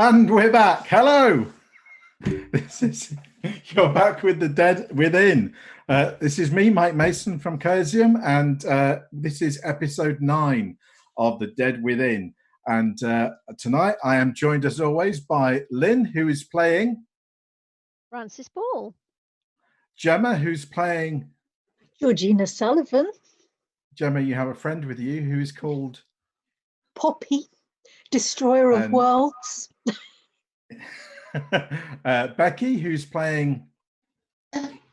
And we're back. Hello. You're back with The Dead Within. This is me, Mike Mason from Chaosium, and this is episode 9 of The Dead Within. And tonight I am joined, as always, by Lynne, who is playing Francis Ball. Jema, who's playing Georgina Sullivan. Jema, you have a friend with you who is called Poppy, Destroyer of Worlds. Becky, who's playing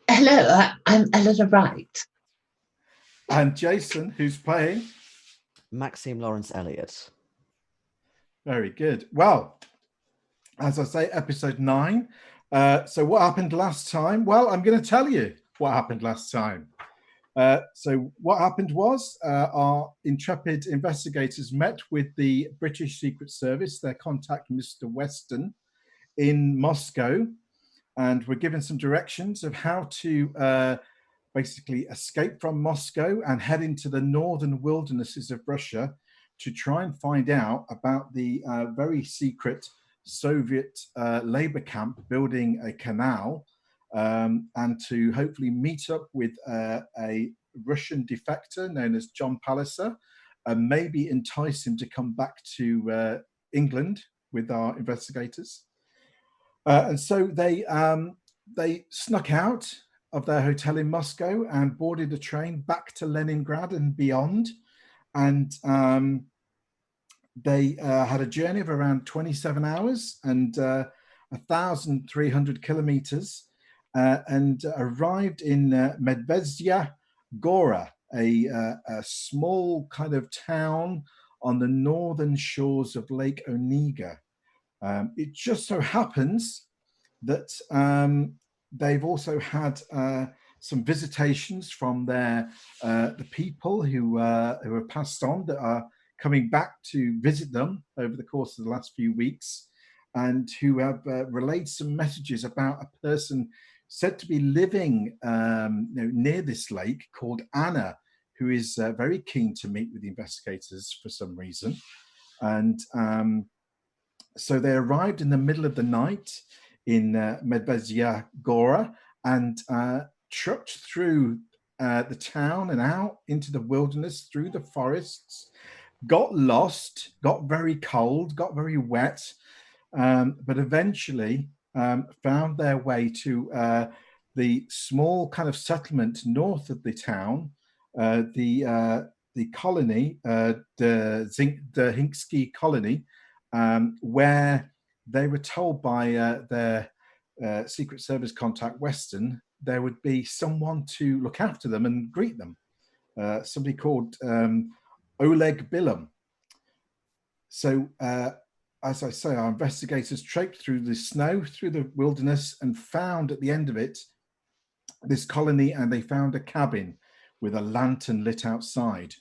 hello, I'm Eleanor Wright. And Jayson, who's playing Maxime Lawrence Elliot. Very good. Well, as I say, episode 9. So what happened last time? Well, I'm going to tell you what happened last time. So what happened was our intrepid investigators met with the British Secret Service, their contact, Mr. Weston, in Moscow, and were given some directions of how to basically escape from Moscow and head into the northern wildernesses of Russia to try and find out about the very secret Soviet labor camp building a canal, and to hopefully meet up with a Russian defector known as John Palliser, and maybe entice him to come back to England with our investigators. And so they snuck out of their hotel in Moscow and boarded a train back to Leningrad and beyond. And they had a journey of around 27 hours and 1,300 kilometers, and arrived in Medvezhya Gora, a small kind of town on the northern shores of Lake Onega. It just so happens that they've also had some visitations from the people who have passed on that are coming back to visit them over the course of the last few weeks, and who have relayed some messages about a person said to be living near this lake called Anna, who is very keen to meet with the investigators for some reason. And so they arrived in the middle of the night in Medvezhya Gora and trucked through the town and out into the wilderness, through the forests, got lost, got very cold, got very wet, but eventually found their way to the small kind of settlement north of the town, the colony, the Hinsky colony, where they were told by their Secret Service contact, Weston, there would be someone to look after them and greet them, somebody called Oleg Bilam. So, as I say, our investigators traipsed through the snow, through the wilderness, and found at the end of it this colony, and they found a cabin with a lantern lit outside.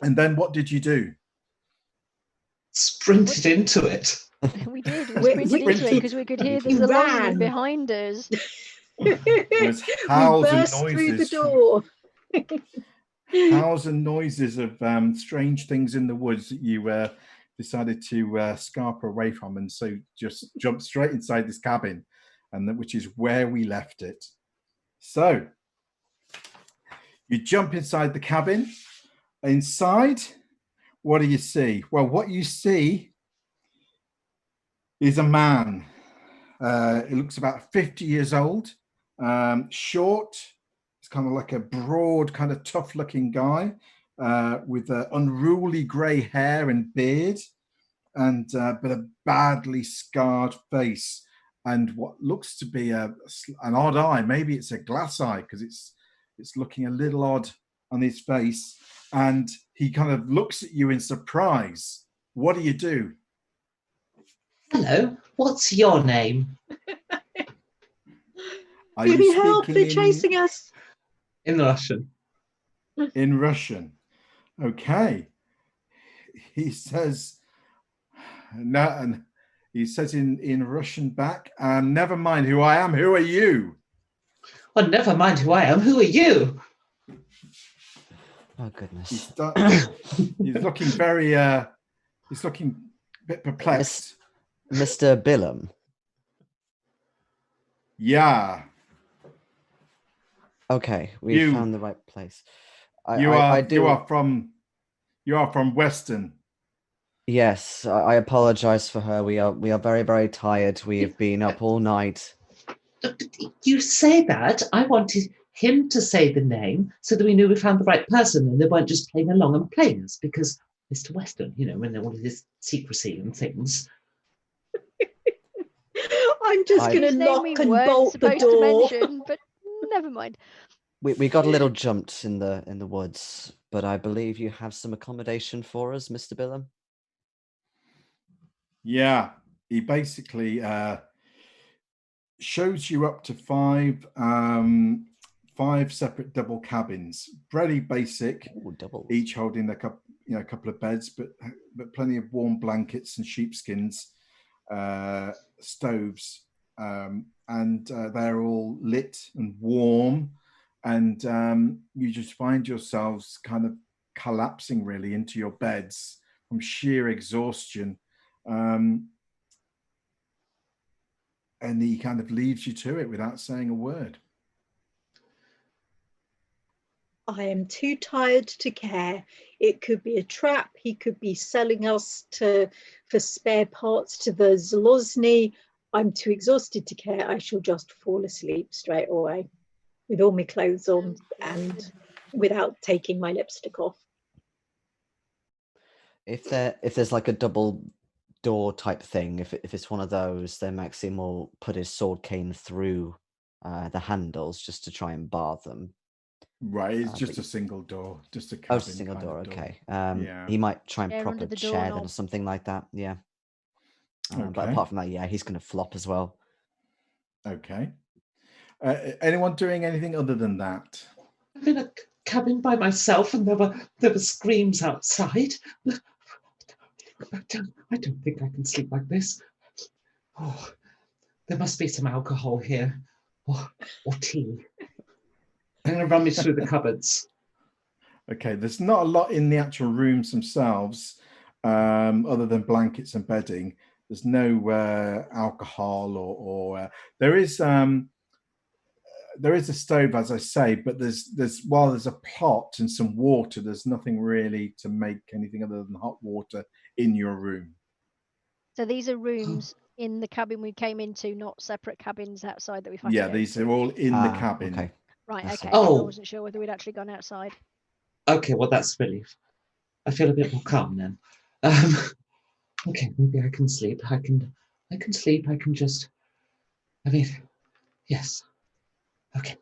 And then what did you do? Sprinted into it. We did. We sprinted into it because we could hear the alarm behind us. There's howls we and burst noises. through the door. Howls and noises of strange things in the woods that you decided to scarper away from, and so just jumped straight inside this cabin, and which is where we left it. So you jump inside the cabin. Inside, what do you see? Well, what you see is a man. He looks about 50 years old, short. It's kind of like a broad, kind of tough-looking guy with unruly grey hair and beard, and but a badly scarred face, and what looks to be an odd eye. Maybe it's a glass eye because it's looking a little odd on his face. And he kind of looks at you in surprise. What do you do? Hello, what's your name? Can you help? They're chasing us. In Russian. In Russian. Okay. He says, no, and he says in Russian back, never mind who I am, who are you? Well, never mind who I am, who are you? Oh, goodness. He's looking very, he's looking a bit perplexed. Mr. Billum. Yeah. Okay, we You- found the right place. You I do. are from Western. Yes, I apologize for her. We are very, very tired. We have been up all night. You say that. I wanted him to say the name so that we knew we found the right person and they weren't just playing along and playing us because Mr. Weston, when all of his secrecy and things. I'm just going His to name lock we and weren't bolt the supposed to door. mention, but never mind. We got a little jumped in the woods, but I believe you have some accommodation for us, Mr. Billum. Yeah, he basically shows you up to five separate double cabins, pretty basic. Ooh, doubles. Each holding a couple of beds, but plenty of warm blankets and sheepskins, stoves, and they're all lit and warm, and you just find yourselves kind of collapsing really into your beds from sheer exhaustion. And he kind of leaves you to it without saying a word. I am too tired to care. It could be a trap. He could be selling us for spare parts to the Zalozny. I'm too exhausted to care. I shall just fall asleep straight away with all my clothes on and without taking my lipstick off. If there's like a double door type thing, if it's one of those, then Maxime will put his sword cane through the handles just to try and bar them. Right, it's just a single door, just a cabin. Oh, single door. Okay. Yeah. He might try and Yeah, prop under a the chair then or doorknob. something like that. Yeah. But Okay. apart from that, yeah, he's going to flop as well. Okay. Anyone doing anything other than that? I'm in a cabin by myself and there were screams outside. I don't think I can sleep like this. Oh, there must be some alcohol here, or tea. I'm going to rummage through the cupboards. Okay, there's not a lot in the actual rooms themselves, other than blankets and bedding. There's no alcohol or there is a stove, as I say, but while there's a pot and some water, there's nothing really to make anything other than hot water in your room. So these are rooms in the cabin we came into, not separate cabins outside that we've had to Yeah, go these to. are all in the cabin. Okay. Right, I see. okay. I Oh. wasn't sure whether we'd actually gone outside. Okay, well, that's a relief. I feel a bit more calm then. Okay, maybe I can sleep. I can sleep. I can just, yes. Okay.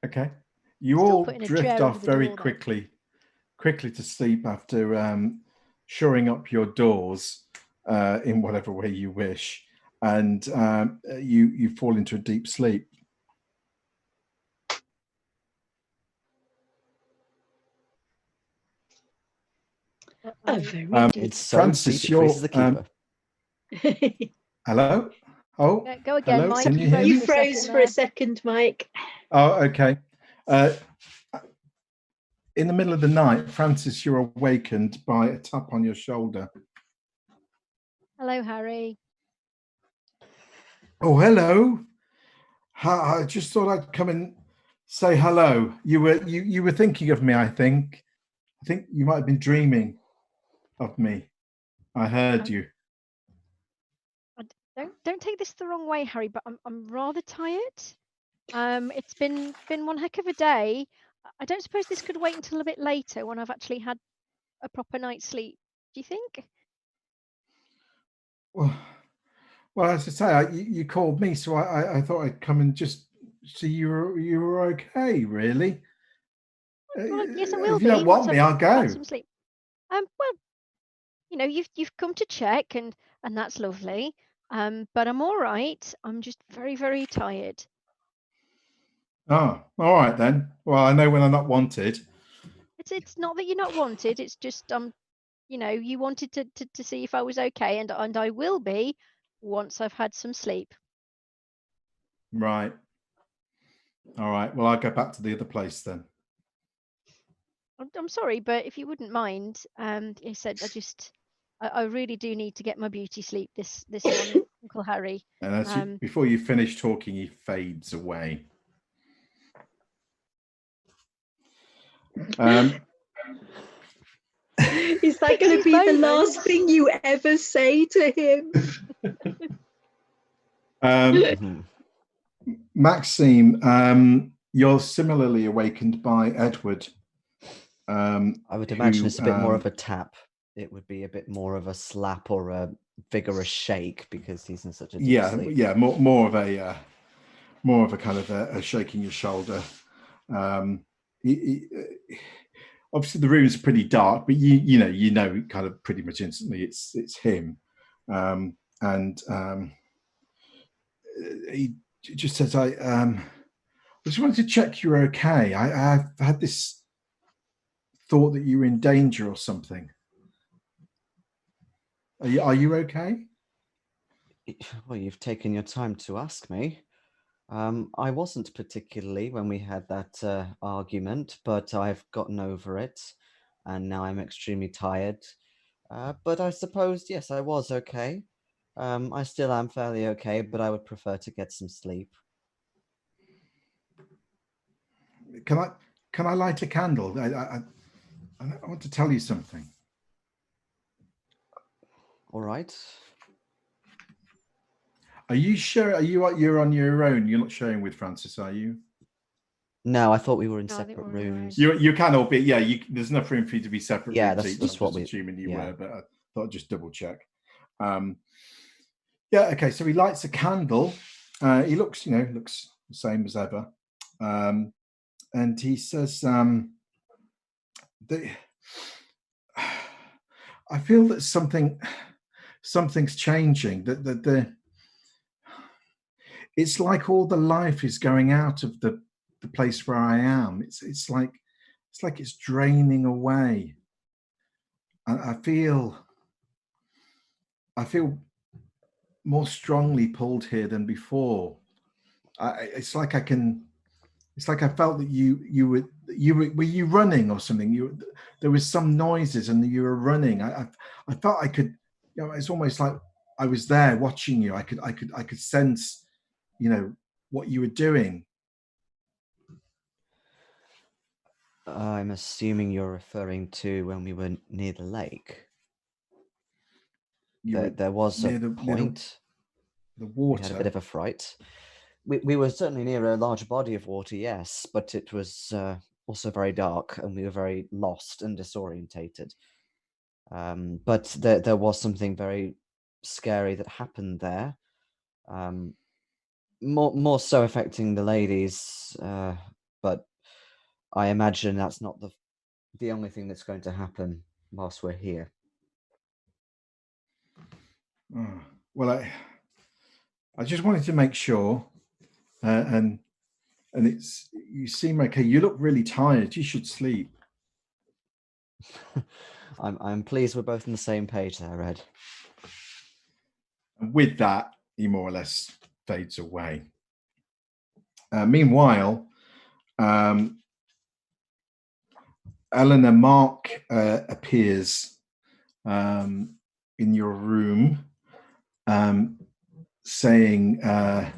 Okay. You Still all putting a drift chair off under the very door, though. quickly to sleep after shoring up your doors in whatever way you wish, and you fall into a deep sleep. A very deep. It's so Francis, deep it freezes the keeper. Hello? Oh, Go again, hello? Mike. Can You you hear froze me? You froze for a second, Mike. Oh, okay. In the middle of the night, Francis, you're awakened by a tap on your shoulder. Hello, Harry. Oh, hello. I just thought I'd come and say hello. You were thinking of me, I think. I think you might have been dreaming of me. I heard you. Don't take this the wrong way, Harry, but I'm rather tired. It's been one heck of a day. I don't suppose this could wait until a bit later when I've actually had a proper night's sleep. Do you think? Well, as I say, you called me, so I thought I'd come and just see you were okay. Really? Well, yes, I will If you don't be. want once me, I've I'll go. had some sleep. Well, you've come to check, and that's lovely. But I'm all right. I'm just very, very tired. Oh, all right then. Well, I know when I'm not wanted. It's not that you're not wanted. It's just you wanted to see if I was okay, and I will be once I've had some sleep. Right. All right. Well, I'll go back to the other place then. I'm sorry, but if you wouldn't mind, he said, I really do need to get my beauty sleep this morning, Uncle Harry. And before you finish talking, he fades away. Is that going to be the last thing you ever say to him? Maxime, you're similarly awakened by Edward. I would imagine it's a bit more of a tap. It would be a bit more of a slap or a vigorous shake because he's in such a deep sleep. Yeah, more of a kind of a shaking your shoulder. Obviously the room's pretty dark, but you know kind of pretty much instantly it's him, and he just says, I just wanted to check you're okay. I've had this thought that you were in danger or something. Are you okay? Well, you've taken your time to ask me. I wasn't particularly when we had that argument, but I've gotten over it, and now I'm extremely tired. But I suppose, yes, I was okay. I still am fairly okay, but I would prefer to get some sleep. Can I light a candle? I want to tell you something. All right. Are you sure? You're on your own? You're not sharing with Francis, are you? No, I thought we were in separate rooms. You can all be. Yeah, there's enough room for you to be separate. Yeah, rooms, that's what we. Assuming you were, but I thought I'd just double check. Yeah. Okay. So he lights a candle. He looks the same as ever, and he says, "I feel that something's changing. That it's like all the life is going out of the place where I am. It's like it's draining away. I feel more strongly pulled here than before. It's like I felt that you were you running or something. There was some noises and you were running. I felt I could. It's almost like I was there watching you. I could sense, what you were doing." I'm assuming you're referring to when we were near the lake. There was a point. The water. We had a bit of a fright. We were certainly near a large body of water, yes, but it was also very dark and we were very lost and disorientated. But there was something very scary that happened there. More so affecting the ladies, but I imagine that's not the only thing that's going to happen whilst we're here. Well, I just wanted to make sure, and you seem okay. You look really tired. You should sleep. I'm pleased we're both on the same page there, Red. And with that, he more or less fades away. Meanwhile, Eleanor, Mark appears in your room, saying that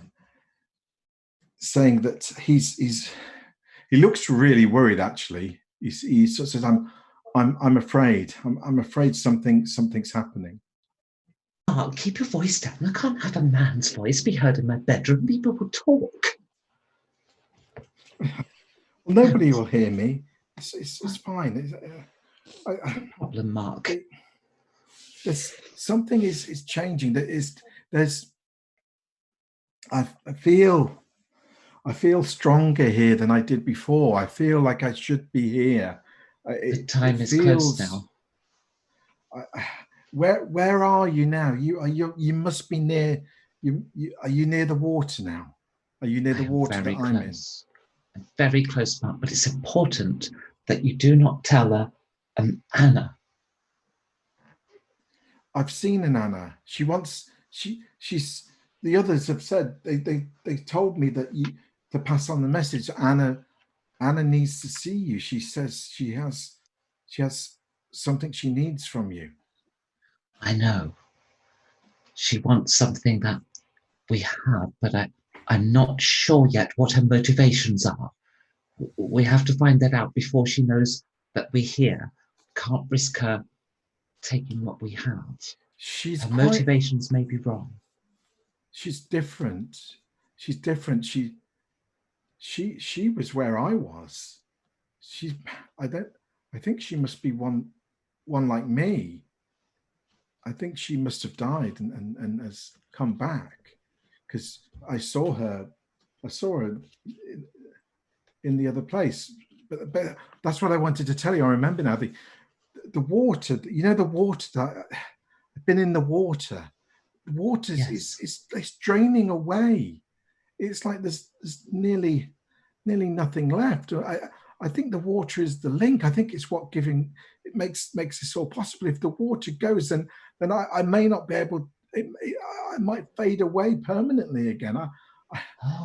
he looks really worried. Actually, he sort of says, "I'm afraid. I'm afraid something's happening." Mark, keep your voice down. I can't have a man's voice be heard in my bedroom. People will talk. Well, nobody will hear me. It's fine. No problem, Mark. There's something is changing. I feel stronger here than I did before. I feel like I should be here. The time is close now. Where are you now? You must be near. Are you near the water now? Are you near the water that I'm in? I'm very close, Mark, but it's important that you do not tell her Anna. I've seen an Anna. She's the others have said they told me that to pass on the message. Anna needs to see you. She says she has something she needs from you. I know. She wants something that we have, but I'm not sure yet what her motivations are. We have to find that out before she knows that we're here. Can't risk her taking what we have. She's Her quite, motivations may be wrong. she's different. She's different. She was where I was. I think she must be one like me. I think she must have died and has come back, because I saw her in the other place. But that's what I wanted to tell you. I remember now the water. You know, the water that I've been in the water. The water Yes. it's draining away. It's like there's nearly nothing left. I think the water is the link. I think it's what makes this all possible. If the water goes, then I may not be able. I might fade away permanently again.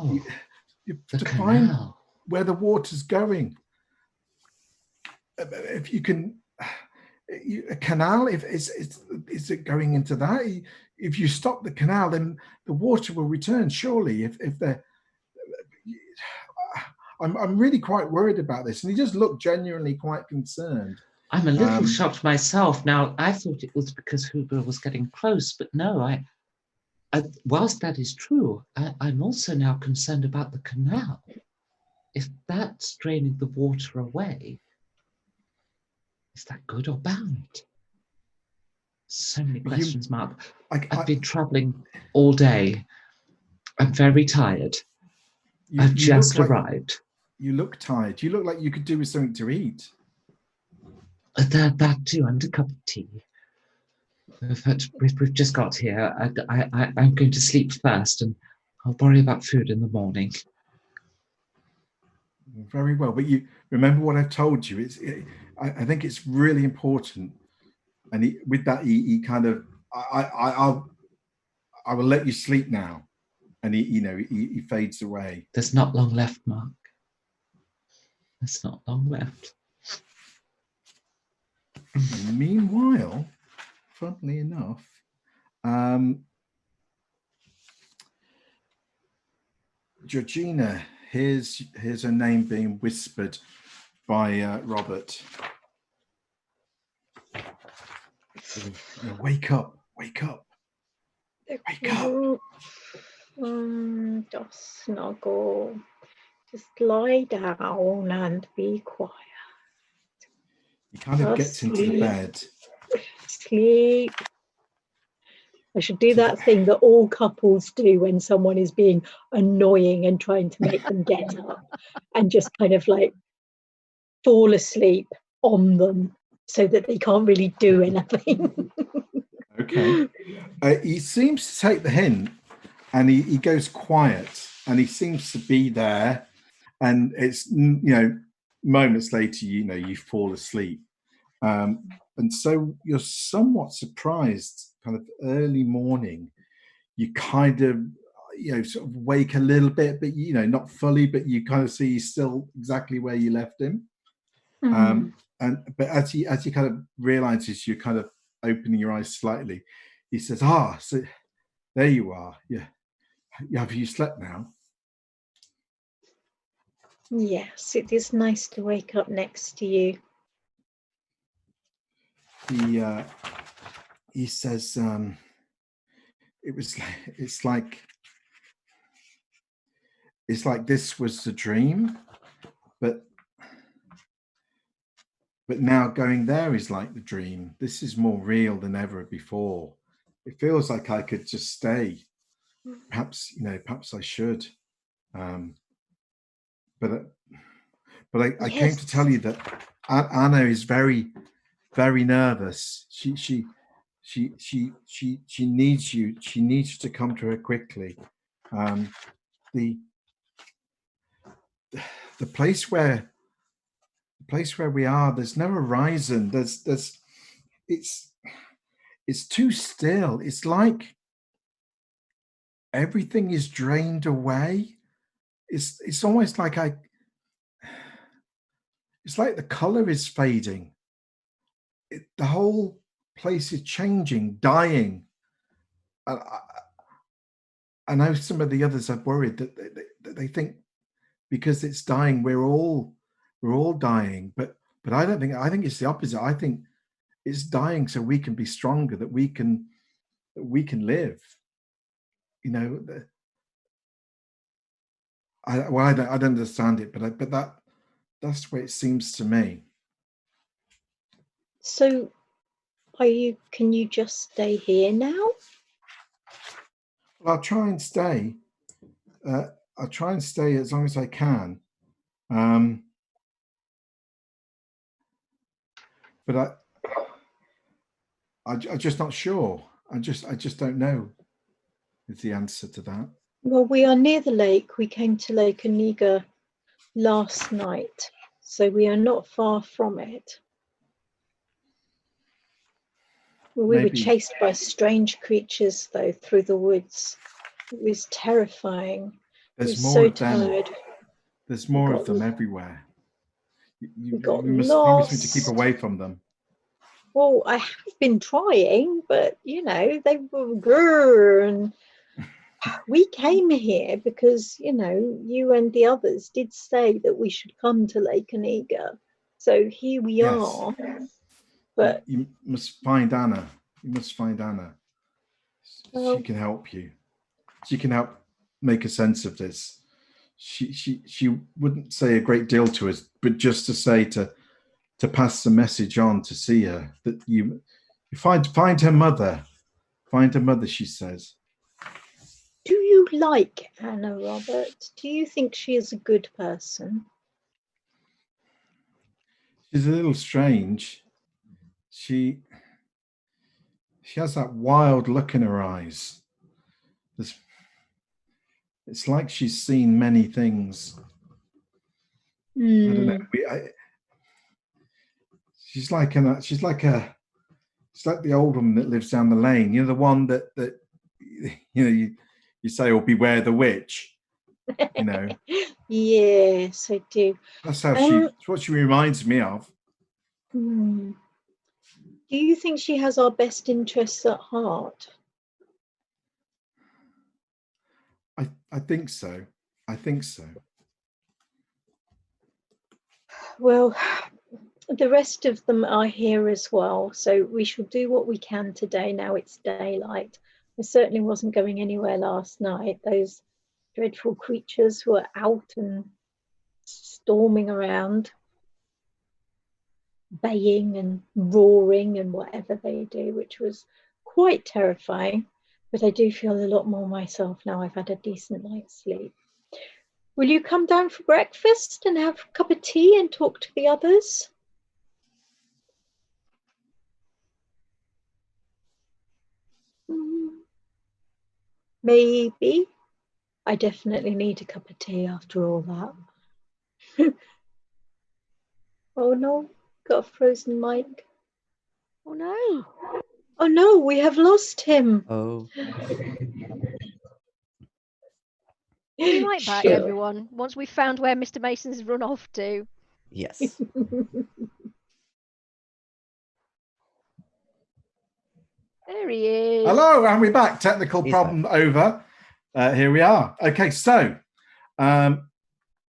You the to find canal. where the water's going. If you can, a canal. Is it going into that? If you stop the canal, then the water will return. Surely, if they're. I'm really quite worried about this, and he just looked genuinely quite concerned. I'm a little shocked myself. Now, I thought it was because Huber was getting close, but no, whilst that is true, I'm also now concerned about the canal. If that's draining the water away, is that good or bad? So many questions, Mark. I've been traveling all day. I'm very tired. I've just arrived. You look tired. You look like you could do with something to eat. That too, and a cup of tea. But we've just got here. I'm going to sleep first, and I'll worry about food in the morning. Very well, but you remember what I've told you. I think it's really important. And he kind of, I will let you sleep now. And he fades away. There's not long left, Mark. There's not long left. And meanwhile, funnily enough, Georgina here's her name being whispered by Robert. Wake up! Wake up! Wake up! Just snuggle. Just lie down and be quiet. He kind of gets into the bed. Sleep. I should do that thing that all couples do when someone is being annoying and trying to make them get up, and just kind of like fall asleep on them so that they can't really do anything. Okay. He seems to take the hint, and he goes quiet, and he seems to be there, and it's moments later you fall asleep, and so you're somewhat surprised. Kind of early morning, you kind of sort of wake a little bit, but not fully, but you kind of see he's still exactly where you left him. But as he kind of realizes you're kind of opening your eyes slightly, he says, so there you are. Yeah. Have you slept now? Yes, it is nice to wake up next to you. He says, it's like this was the dream, but now going there is like the dream. This is more real than ever before. It feels like I could just stay. Perhaps I should. But I came to tell you that Anna is very, very nervous. She needs you. She needs you to come to her quickly. The place where we are, there's no horizon. It's too still. It's like everything is drained away. It's almost like it's like the color is fading. The whole place is changing, dying. I know some of the others are worried that they think because it's dying, we're all dying. But I don't think. I think it's the opposite. I think it's dying so we can be stronger, that we can live. You know. I don't understand it, but that's the way it seems to me. So, can you just stay here now? Well, I'll try and stay. I'll try and stay as long as I can. But I'm just not sure. I just don't know is the answer to that. Well, we are near the lake. We came to Lake Oniga last night, so we are not far from it. We were chased by strange creatures, though, through the woods. It was terrifying. There's more so of them. tired. There's more of them everywhere. You must lost. promise me to keep away from them. Well, I have been trying, but you know, they were grrr, and we came here because, you know, you and the others did say that we should come to Lake Oniga. So here we are. But you must find Anna. You must find Anna. Well, she can help you. She can help make a sense of this. She wouldn't say a great deal to us, but just to say to pass the message on, to see her, that you find her mother. Find her mother, she says. Do you like Anna, Robert? Do you think she is a good person? She's a little strange. She has that wild look in her eyes. It's like she's seen many things. I don't know. She's like the old woman that lives down the lane. You know, the one that you know you say, "Oh, beware the witch." You know. Yes, I do. That's how that's what she reminds me of. Do you think she has our best interests at heart? I think so. I think so. Well, the rest of them are here as well, so we shall do what we can today. Now it's daylight. I certainly wasn't going anywhere last night. Those dreadful creatures were out and storming around, baying and roaring and whatever they do, which was quite terrifying. But I do feel a lot more myself now I've had a decent night's sleep. Will you come down for breakfast and have a cup of tea and talk to the others? Maybe. I definitely need a cup of tea after all that. Oh no, got a frozen mic. Oh no. Oh no, we have lost him. Oh. We'll be right back, everyone, once we've found where Mr. Mason's run off to. Yes. There he is. Hello, and we're back. Technical He's problem over. Here we are. Okay, so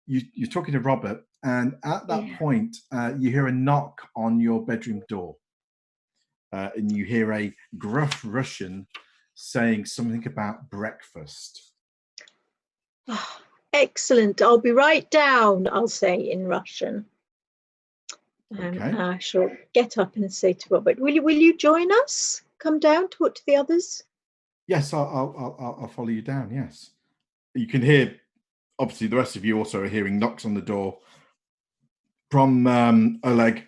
you're talking to Robert, and at that point, you hear a knock on your bedroom door. And you hear a gruff Russian saying something about breakfast. Oh, excellent. I'll be right down, I'll say in Russian. Okay. I shall get up and say to Robert, will you join us? Come down, talk to the others? Yes, I'll follow you down, yes. You can hear, obviously the rest of you also are hearing knocks on the door from Oleg,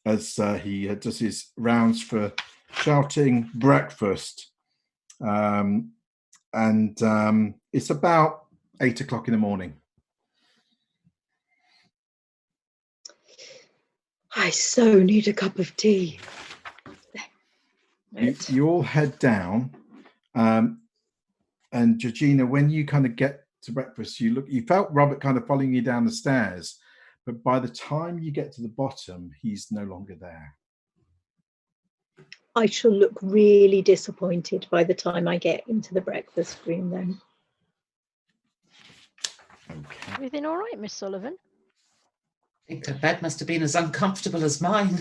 as he does his rounds for shouting breakfast. And it's about 8 o'clock in the morning. I so need a cup of tea. You all head down. And Georgina, when you kind of get to breakfast, you felt Robert kind of following you down the stairs. But by the time you get to the bottom, he's no longer there. I shall look really disappointed by the time I get into the breakfast room then. Okay. Everything all right, Miss Sullivan? I think her bed must have been as uncomfortable as mine.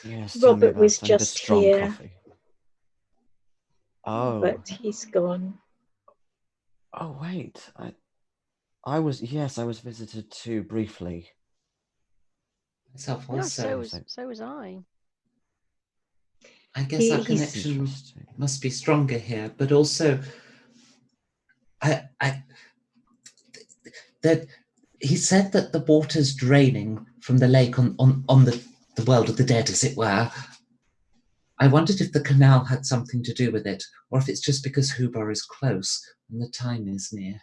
Yes, tell me Robert about was it. I need a just strong here, coffee. Oh, but he's gone. oh wait, I was visited too briefly. Myself No, also. so was I. I guess our He's connection Interesting. must be stronger here, but also, that he said that the water's draining from the lake on the world of the dead, as it were. I wondered if the canal had something to do with it, or if it's just because Hubar is close and the time is near.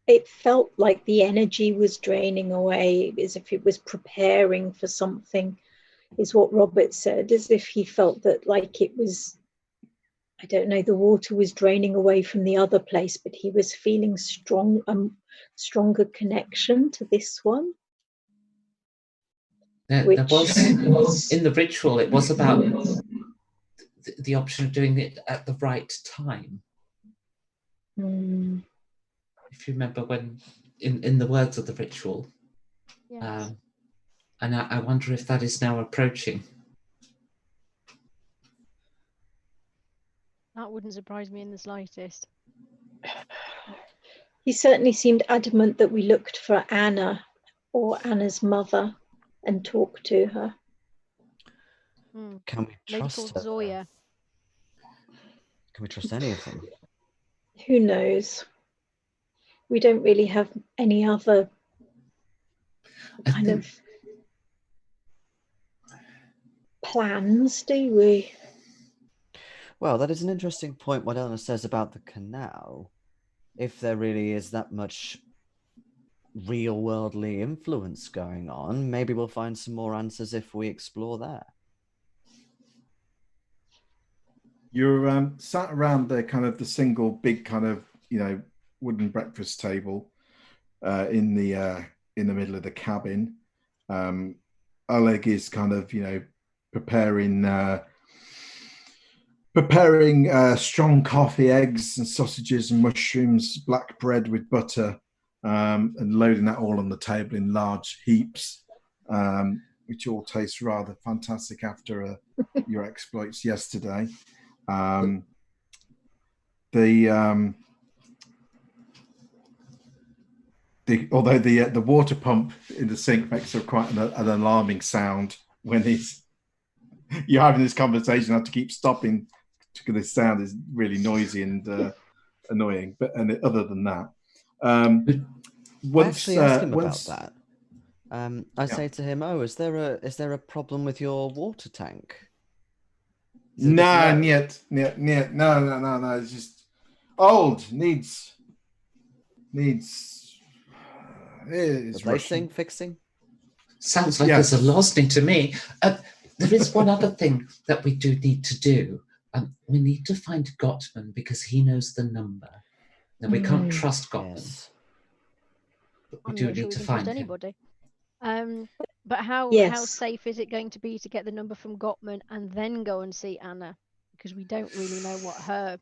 It felt like the energy was draining away, as if it was preparing for something, is what Robert said, as if he felt that like it was, I don't know, the water was draining away from the other place, but he was feeling stronger connection to this one. There was, in the ritual, it was about the option of doing it at the right time. If you remember when, in the words of the ritual. Yes. And I wonder if that is now approaching. That wouldn't surprise me in the slightest. He certainly seemed adamant that we looked for Anna or Anna's mother and talked to her. Can we Lady trust called her? Zoya. Can we trust any of them? Who knows? We don't really have any other kind of plans, do we? Well, that is an interesting point what Eleanor says about the canal. If there really is that much real worldly influence going on, maybe we'll find some more answers if we explore there. You're sat around the kind of the single big kind of wooden breakfast table in the middle of the cabin. Oleg is kind of preparing strong coffee, eggs and sausages and mushrooms, black bread with butter, and loading that all on the table in large heaps, which all tastes rather fantastic after your exploits yesterday. Although the water pump in the sink makes quite an alarming sound when you're having this conversation. I have to keep stopping because this sound is really noisy and annoying. But other than that, I actually ask him about that. I say to him, "Oh, is there a problem with your water tank?" No. It's just old. Needs. Replacing, fixing. Sounds like there's a Losny to me. There is one other thing that we do need to do. We need to find Gottman because he knows the number. Now we can't trust Gottman. Yes. But we do need to find anybody. But how safe is it going to be to get the number from Gottman and then go and see Anna? Because we don't really know what her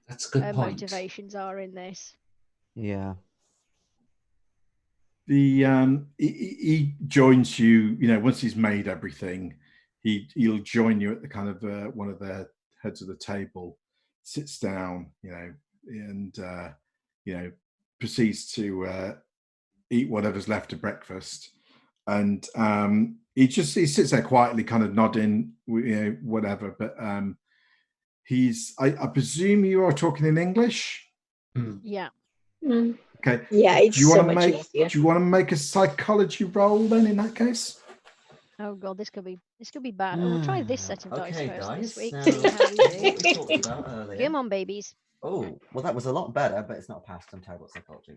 That's a good point. Motivations are in this. Yeah. He joins you. Once he's made everything, he'll join you at the kind of one of the heads of the table, sits down, and proceeds to eat whatever's left of breakfast, and he sits there quietly, kind of nodding, whatever. But I presume you are talking in English. Yeah. Okay. Yeah, it's so much easier. Do you want to make a psychology roll then? In that case. Oh god, this could be bad. We'll try this set of dice first guys, this week. now, See how we do. what we talked about earlier. Come on, babies. Oh, well, that was a lot better, but it's not passed. I'm terrible at psychology.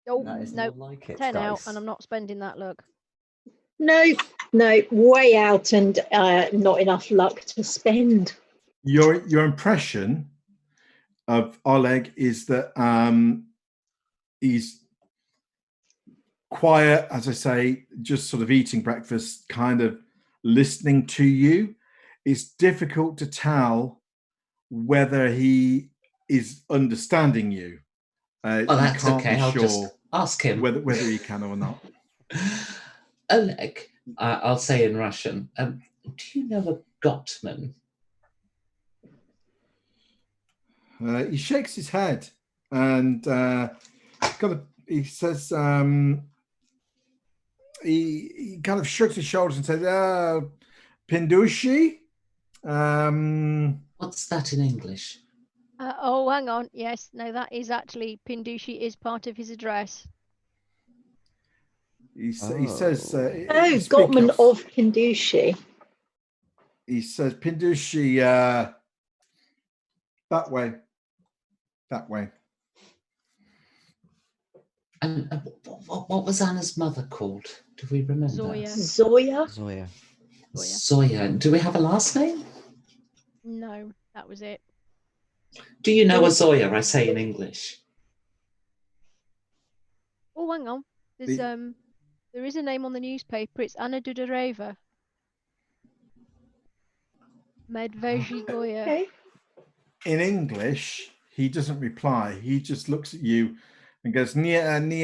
Oh, that is no, more like it, 10 out, dice. and I'm not spending that luck. No, way out and not enough luck to spend. Your impression of Oleg is that he's quiet, as I say, just sort of eating breakfast, kind of listening to you. It's difficult to tell whether he is understanding you. Oh, You that's can't okay. be I'll sure just ask him. whether he can or not. Oleg, I'll say in Russian, do you know a Gottman? He shakes his head and he says, he kind of shrugs his shoulders and says, Pindushi. What's that in English? Oh, hang on. Yes, no, that is actually Pindushi is part of his address. He says, Gottman of Pindushi. He says, Pindushi, that way. And what was Anna's mother called? Do we remember? Zoya. Zoya. Do we have a last name? No, that was it. Do you know a Zoya? I say in English. Oh, hang on. There's there is a name on the newspaper. It's Anna Dudareva. Medvezhigoya. Okay. In English, he doesn't reply. He just looks at you and goes, Nemets,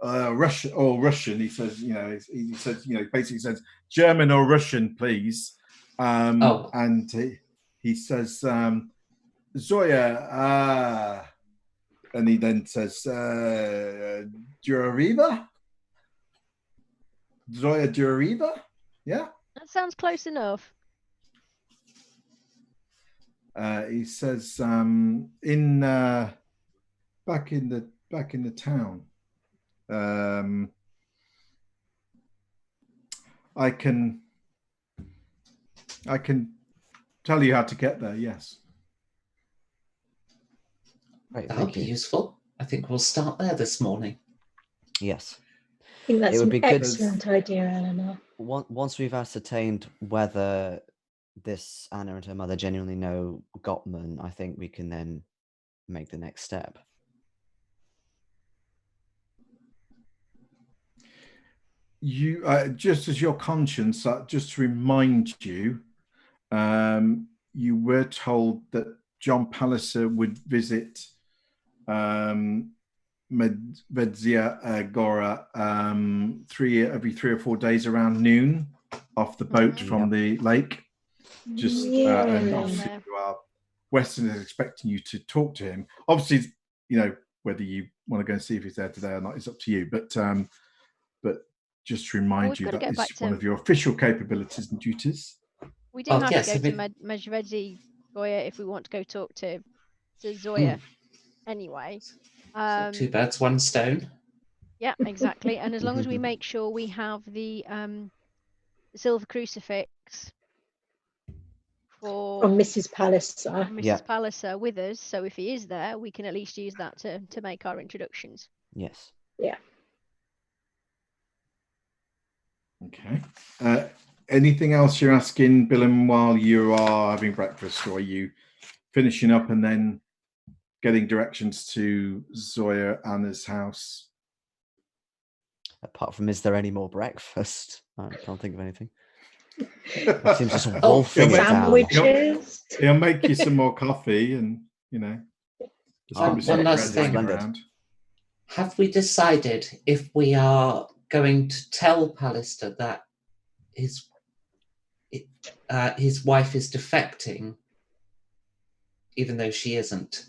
Russian or Russian. He says, he says, basically says German or Russian, please. And he says, Zoya, and he then says, Durariva? Zoya Durariva? Yeah. That sounds close enough. He says, back in the town, I can tell you how to get there. Yes. Right, That'll be useful. I think we'll start there this morning. Yes. I think that's It would an be good. excellent idea, Eleanor. Once we've ascertained whether this Anna and her mother genuinely know Gottman, I think we can then make the next step. You just as your conscience, just to remind you, you were told that John Palliser would visit Medvezia Gora every 3 or 4 days around noon off the boat from the lake. And obviously, Weston is expecting you to talk to him. Obviously, whether you want to go and see if he's there today or not is up to you. But just to remind you that it's one of your official capabilities and duties. We do have to go to Medvezia Goya if we want to go talk to Zoya. Anyway. So 2 birds, 1 stone. Yeah, exactly. And as long as we make sure we have the silver crucifix from Mrs. Palliser. Mrs. Palliser with us, so if he is there, we can at least use that to make our introductions. Yes. Yeah. Okay. Anything else you're asking, Billum, while you are having breakfast, or are you finishing up and then getting directions to Zoya Anna's house? Apart from, is there any more breakfast? I can't think of anything. Seems just wolfing it down. Sandwiches. He'll make you some more coffee, and One last thing. Around. Have we decided if we are going to tell Pallister that his wife is defecting, even though she isn't?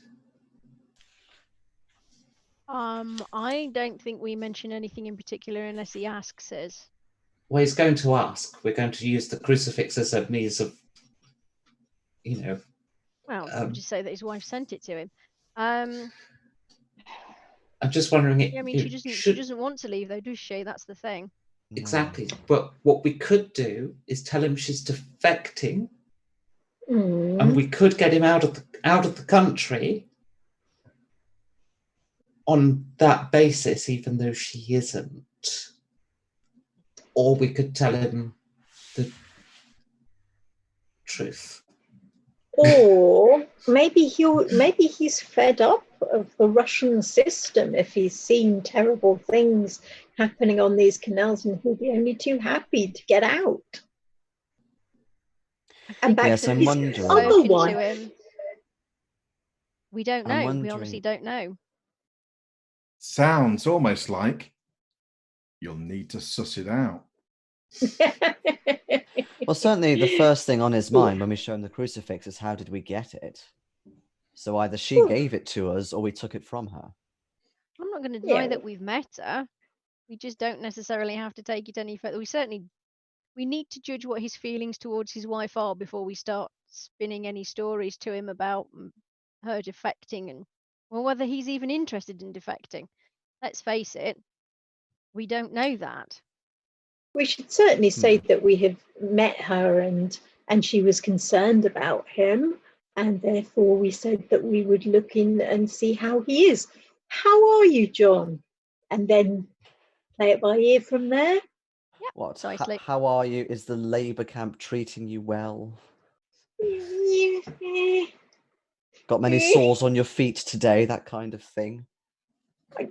I don't think we mention anything in particular unless he asks us. Well, he's going to ask. We're going to use the crucifix as a means of, Well, we'll just say that his wife sent it to him. I'm just wondering. I mean, she doesn't want to leave, though, does she? That's the thing. Exactly. But what we could do is tell him she's defecting, and we could get him out of the country on that basis, even though she isn't. Or we could tell him the truth. Or maybe he's fed up of the Russian system if he's seen terrible things happening on these canals, and he'll be only too happy to get out. And back Yes, to I'm his wondering. other Spoken one. to him. We don't I'm know. We wondering- honestly don't know. Sounds almost like you'll need to suss it out. Well, certainly the first thing on his mind when we show him the crucifix is how did we get it? So either she gave it to us or we took it from her. I'm not going to deny Yeah. that we've met her. We just don't necessarily have to take it any further. We need to judge what his feelings towards his wife are before we start spinning any stories to him about her defecting and whether he's even interested in defecting. Let's face it, we don't know that. We should certainly say that we have met her and she was concerned about him, and therefore we said that we would look in and see how he is. How are you, John? And then play it by ear from there. Yeah, What? precisely. How are you? Is the labour camp treating you well? Got many sores on your feet today? That kind of thing. I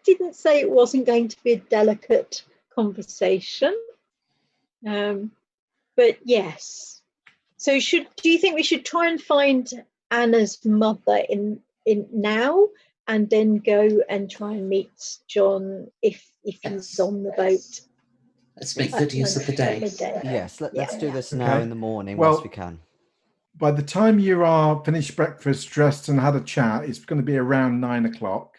didn't say it wasn't going to be a delicate conversation. But yes. So do you think we should try and find Anna's mother in now and then go and try and meet John if he's on the boat? Let's make good use of the day. Yes, let's do this now Okay. in the morning Well, whilst we can. By the time you are finished breakfast, dressed, and had a chat, it's going to be around 9 o'clock.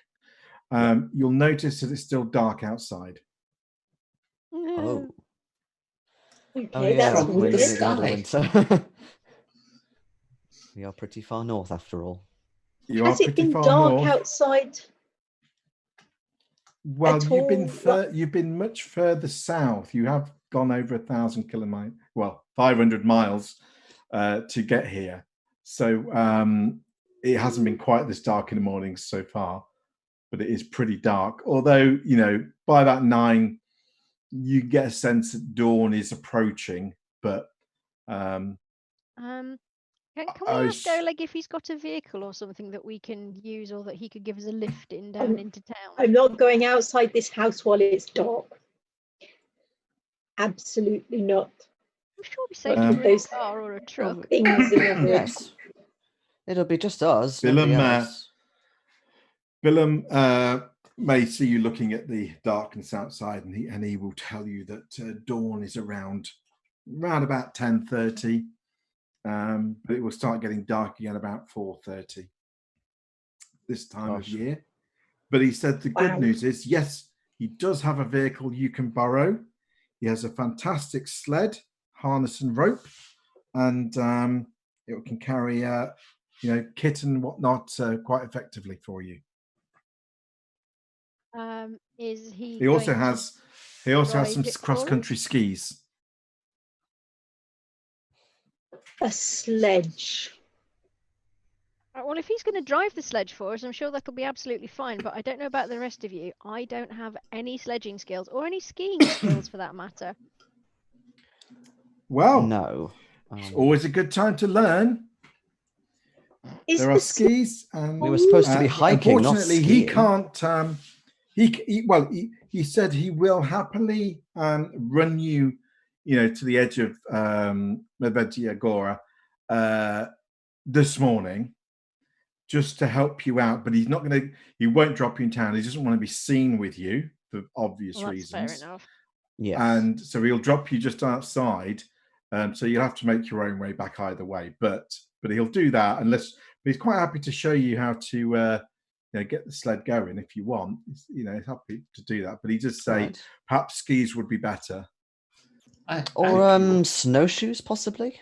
You'll notice that it's still dark outside. Oh. Okay, yeah, that's Probably we're the nearly the middle of sky. winter. We are pretty far north after all. You Has are it pretty been far dark north. outside? Well, at you've been much further south. You have gone over 1,000 kilometers, 500 miles to get here. So it hasn't been quite this dark in the mornings so far, but it is pretty dark. Although, by about 9, you get a sense that dawn is approaching. But Can we ask Oleg if he's got a vehicle or something that we can use, or that he could give us a lift down into town? I'm not going outside this house while it's dark. Absolutely not. I'm sure we safe in those a car or a truck. things in the woods. Yes. It'll be just us, nobody else. Willem may see you looking at the darkness outside, and he will tell you that dawn is around about 10:30, but it will start getting dark again about 4:30 this time of year. But he said the good news is, yes, he does have a vehicle you can borrow. He has a fantastic sled, harness and rope, and it can carry kit and whatnot quite effectively for you. Is he? He also has some cross-country skis. A sledge. Well, if he's going to drive the sledge for us, I'm sure that'll be absolutely fine. But I don't know about the rest of you. I don't have any sledging skills or any skiing skills for that matter. Well, no. It's always a good time to learn. There are skis, and we were supposed to be hiking. Unfortunately, not he skiing. can't. He said he will happily run you, to the edge of Medvedya Gora this morning, just to help you out. But he won't drop you in town. He doesn't want to be seen with you for obvious reasons. Fair enough. Yes. And so he'll drop you just outside. So you'll have to make your own way back either way. But he'll do that but he's quite happy to show you how to get the sled going if you want. He's happy to do that. But he does say perhaps skis would be better. Or snowshoes, possibly.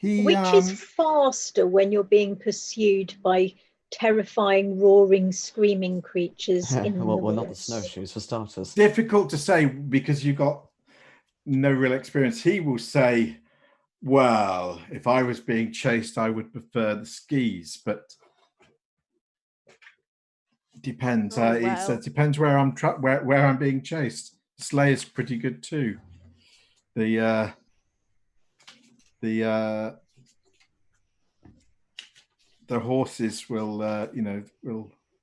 Which is faster when you're being pursued by terrifying, roaring, screaming creatures in the woods? Well, not the snowshoes for starters. Difficult to say because you got no real experience. He will say, well, if I was being chased, I would prefer the skis, but it depends. He says depends where I'm where I'm being chased. The sleigh is pretty good too. The horses will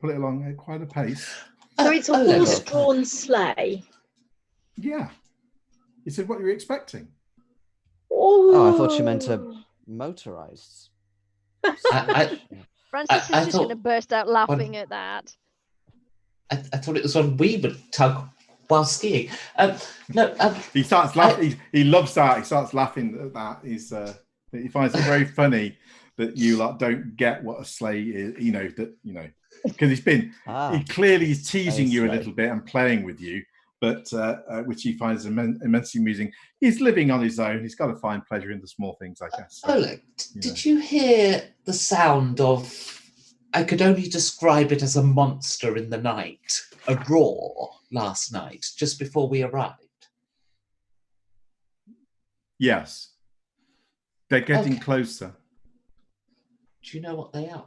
pull it along at quite a pace. So it's a Eleanor. horse-drawn sleigh. Yeah. He said, what are you expecting? Oh, I thought you meant a motorized. I Francis is I just going to thought- burst out laughing at that. I thought it was one we would tug while skiing. He starts laughing. He loves that. He starts laughing at that. He finds it very funny that you don't get what a sleigh is. Because he clearly is teasing you a little bit and playing with you, but which he finds immensely amusing. He's living on his own. He's got to find pleasure in the small things, I guess. So, Look, did you hear the sound of? I could only describe it as a monster in the night, a roar last night, just before we arrived. Yes, they're getting closer. Do you know what they are?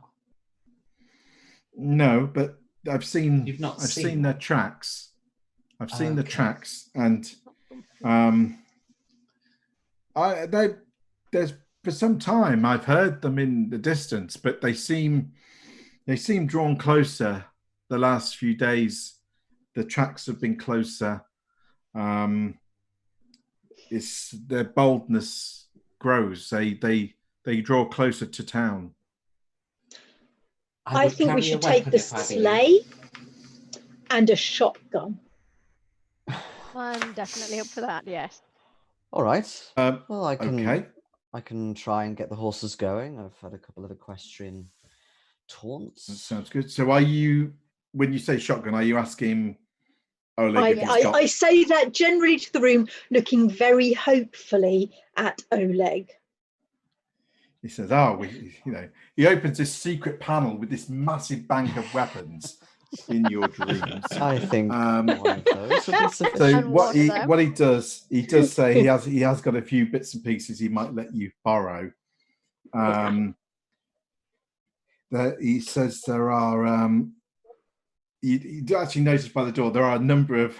No, but I've seen. You've not I've seen seen their tracks. I've seen the Okay. tracks, and there's for some time I've heard them in the distance, but they seem drawn closer. The last few days, the tracks have been closer. It's their boldness grows. They draw closer to town. I think we should take the sleigh and a shotgun. I'm definitely up for that, yes. All right. Well, I can try and get the horses going. I've had a couple of equestrian taunts. That sounds good. So are you, when you say shotgun, are you asking Oleg if he's got... I say that generally to the room, looking very hopefully at Oleg. He says, he opens this secret panel with this massive bank of weapons in your dreams. I think one of those would be sufficient. So what he does say he has got a few bits and pieces he might let you borrow. He says there are you actually notice by the door there are a number of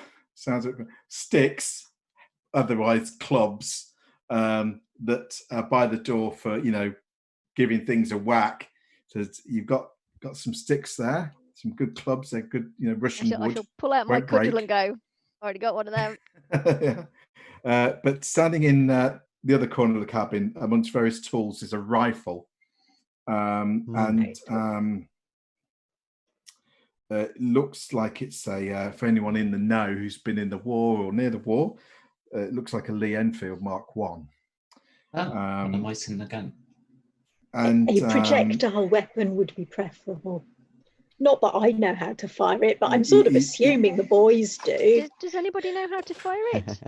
sticks, otherwise clubs, that are by the door for giving things a whack. So you've got some sticks there, some good clubs. They're good, Russian wood. I shall pull out my cudgel and go. Already got one of them. Yeah. But standing in the other corner of the cabin, amongst various tools, is a rifle, and it looks like it's a for anyone in the know who's been in the war or near the war. It looks like a Lee Enfield Mark One. And a mice in the gun. And a projectile weapon would be preferable. Not that I know how to fire it, but I'm sort of assuming the boys do. Does anybody know how to fire it?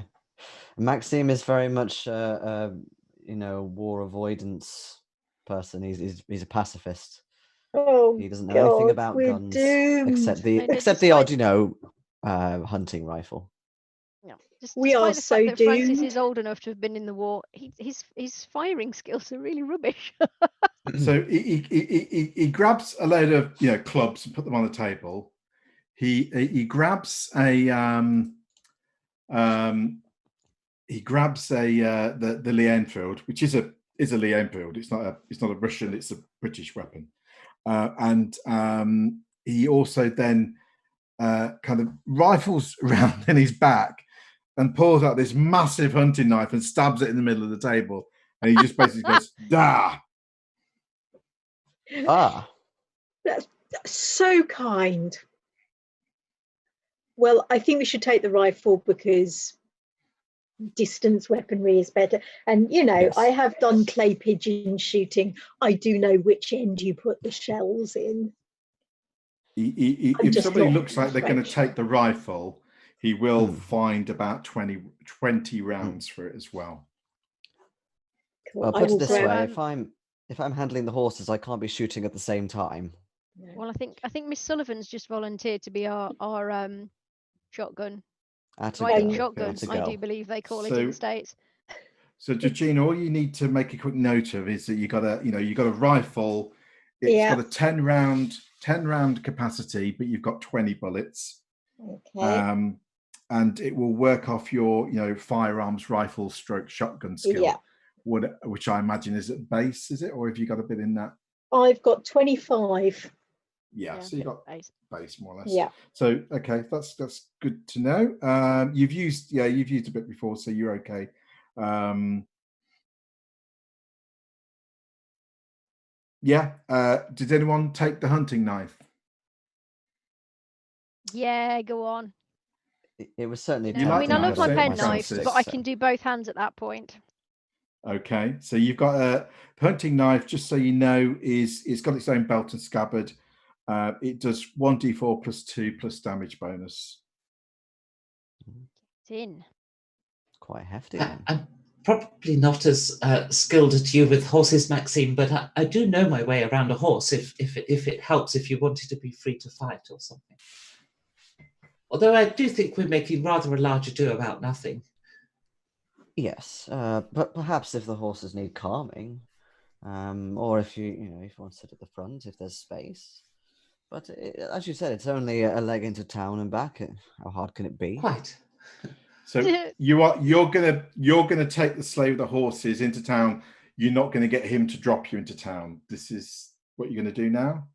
Maxime is very much war avoidance person. He's a pacifist. Oh, he doesn't know anything about guns except the odd hunting rifle. No, we are the so fact that doomed. Francis is old enough to have been in the war. His firing skills are really rubbish. So he grabs a load of clubs and put them on the table. He grabs the Lee Enfield, which is a Lee Enfield. It's not a Russian. It's a British weapon. And he also then kind of rifles around in his back and pulls out this massive hunting knife and stabs it in the middle of the table. And he just basically goes, "Da!" That's so kind. Well, I think we should take the rifle because distance weaponry is better. And Yes. I have done clay pigeon shooting. I do know which end you put the shells in. If somebody looks like they're going to take the rifle, he will find about 20 rounds for it as well. Cool. Well, put it this way: grab- if I'm handling the horses, I can't be shooting at the same time. Well, I think Miss Sullivan's just volunteered to be our shotgun. Riding shotgun, I do believe they call it in the States. So Georgina, all you need to make a quick note of is that you got a rifle. It's got a 10 round capacity, but you've got 20 bullets. Okay. And it will work off your firearms rifle stroke shotgun skill. Yeah. Which I imagine is at base, is it? Or have you got a bit in that? I've got 25. Yeah, so you got base. more or less. Yeah. So okay, that's good to know. You've used a bit before, so you're okay. Did anyone take the hunting knife? Yeah, go on. It was certainly. You I like mean, the I love my knife, pen don't you, knives, Francis? but I can do both hands at that point. Okay, so you've got a hunting knife. Just so you know, it's got its own belt and scabbard. It does 1d4 plus 2 plus damage bonus. It's in. Quite hefty then. I'm probably not as skilled as you with horses, Maxime, but I do know my way around a horse. If it helps, if you wanted to be free to fight or something. Although I do think we're making rather a large ado about nothing. Yes, but perhaps if the horses need calming, or if you want to sit at the front, if there's space. But as you said, it's only a leg into town and back. How hard can it be? Quite. So you're gonna take the sleigh with the horses into town. You're not going to get him to drop you into town. This is what you're going to do now.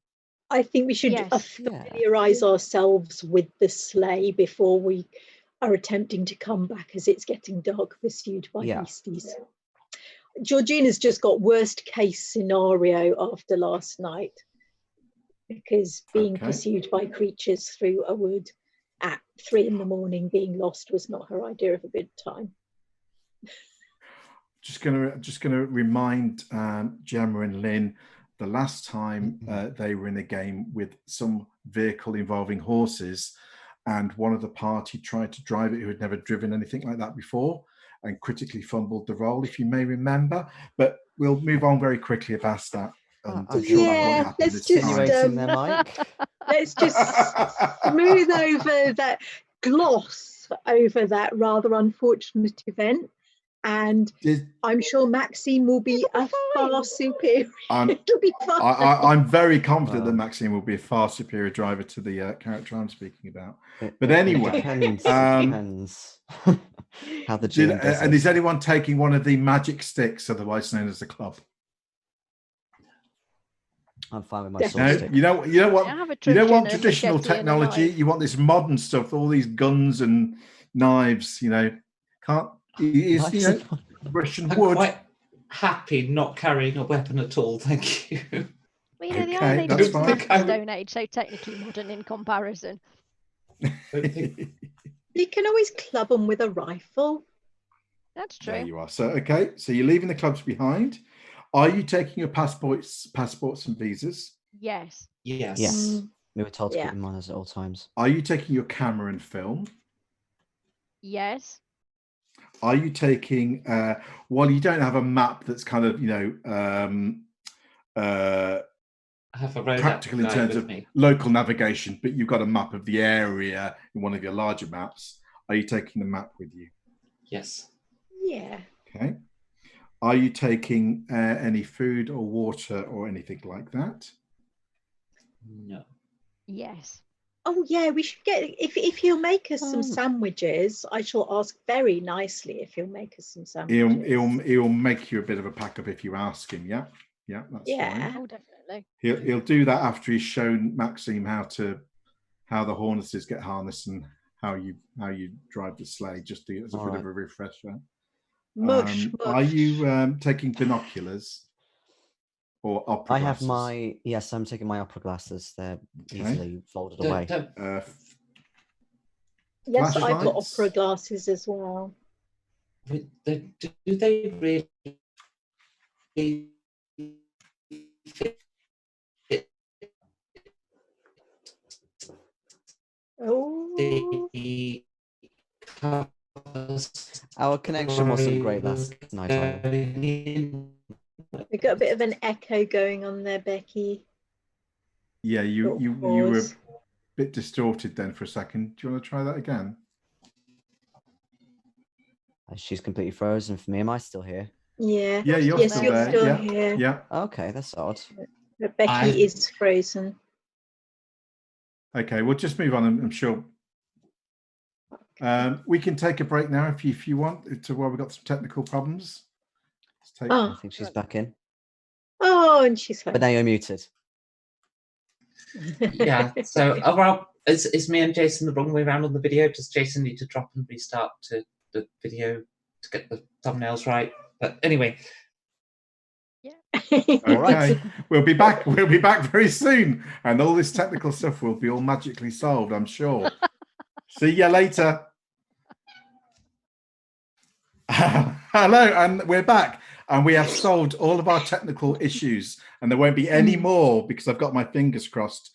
I think we should familiarise ourselves with the sleigh before we are attempting to come back, as it's getting dark, pursued by beasties. Georgina's just got worst case scenario after last night, because being pursued by creatures through a wood at 3 a.m, being lost was not her idea of a good time. Just gonna remind Jema and Lynne, the last time they were in a game with some vehicle involving horses, and one of the party tried to drive it who had never driven anything like that before and critically fumbled the roll, if you may remember. But we'll move on very quickly past that. Let's just smooth over that, gloss over that rather unfortunate event. And I'm sure Maxime will be a far superior. It'll be fun. I'm very confident that Maxime will be a far superior driver to the character I'm speaking about. But anyway, depends how the GM does and it. is anyone taking one of the magic sticks, otherwise known as the club? I'm fine with my sword stick. You know what? You don't want traditional technology. You want this modern stuff. All these guns and knives. Russian wood. I'm quite happy not carrying a weapon at all, thank you. Well, the Iron Age is massive Stone Age, so technically modern in comparison. You can always club them with a rifle. That's true. There you are. So so you're leaving the clubs behind. Are you taking your passports and visas? Yes. Yes. We were told to keep them on us at all times. Are you taking your camera and film? Yes. Are you taking, while you don't have a map that's kind of, I have a road practical in terms of local navigation, but you've got a map of the area in one of your larger maps. Are you taking the map with you? Yes. Yeah. Okay. Are you taking any food or water or anything like that? No. Yes. Oh yeah, we should get, if he'll make us some sandwiches, I shall ask very nicely if he'll make us some sandwiches. He'll make you a bit of a pack up if you ask him. Yeah, that's fine. Oh, definitely. He'll do that after he's shown Maxime how the harnesses get harnessed and how you drive the sleigh, just as a bit of a refresher. Mush. Are you taking binoculars or opera glasses? Yes, I'm taking my opera glasses. They're easily folded away. Yes, I've got opera glasses as well. Do they really fit? Oh. Our connection wasn't great last night. We got a bit of an echo going on there, Becky. Yeah, you were a bit distorted then for a second. Do you want to try that again? She's completely frozen for me. Am I still here? Yeah. Yeah, you're still there. Still here. Yeah. Okay, that's odd. But Becky is frozen. Okay, we'll just move on. I'm sure. We can take a break now if you want, while we've got some technical problems. I think she's back in. Oh, and she's fine. But now you're muted. Yeah. So overall, is me and Jayson the wrong way around on the video? Does Jayson need to drop and restart to the video to get the thumbnails right? But anyway. All right. Okay, we'll be back. We'll be back very soon, and all this technical stuff will be all magically solved, I'm sure. See you later. Hello, and we're back, and we have solved all of our technical issues, and there won't be any more because I've got my fingers crossed,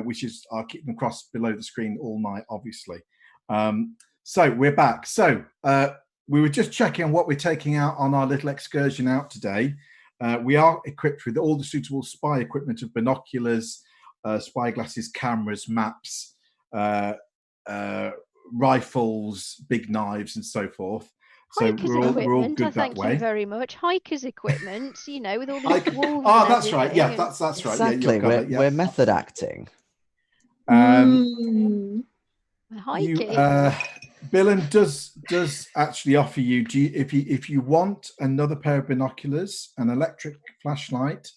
which is I'll keep them crossed below the screen all night, obviously. So we're back. So we were just checking on what we're taking out on our little excursion out today. We are equipped with all the suitable spy equipment of binoculars, spy glasses, cameras, maps, rifles, big knives, and so forth. So we're all good that way. Thank you very much. Hikers equipment, you know, with all the wolves. Oh, that's right. Yeah, that's right. Exactly. Yeah, we're method acting. Billen does actually offer you, if you want another pair of binoculars, an electric flashlight,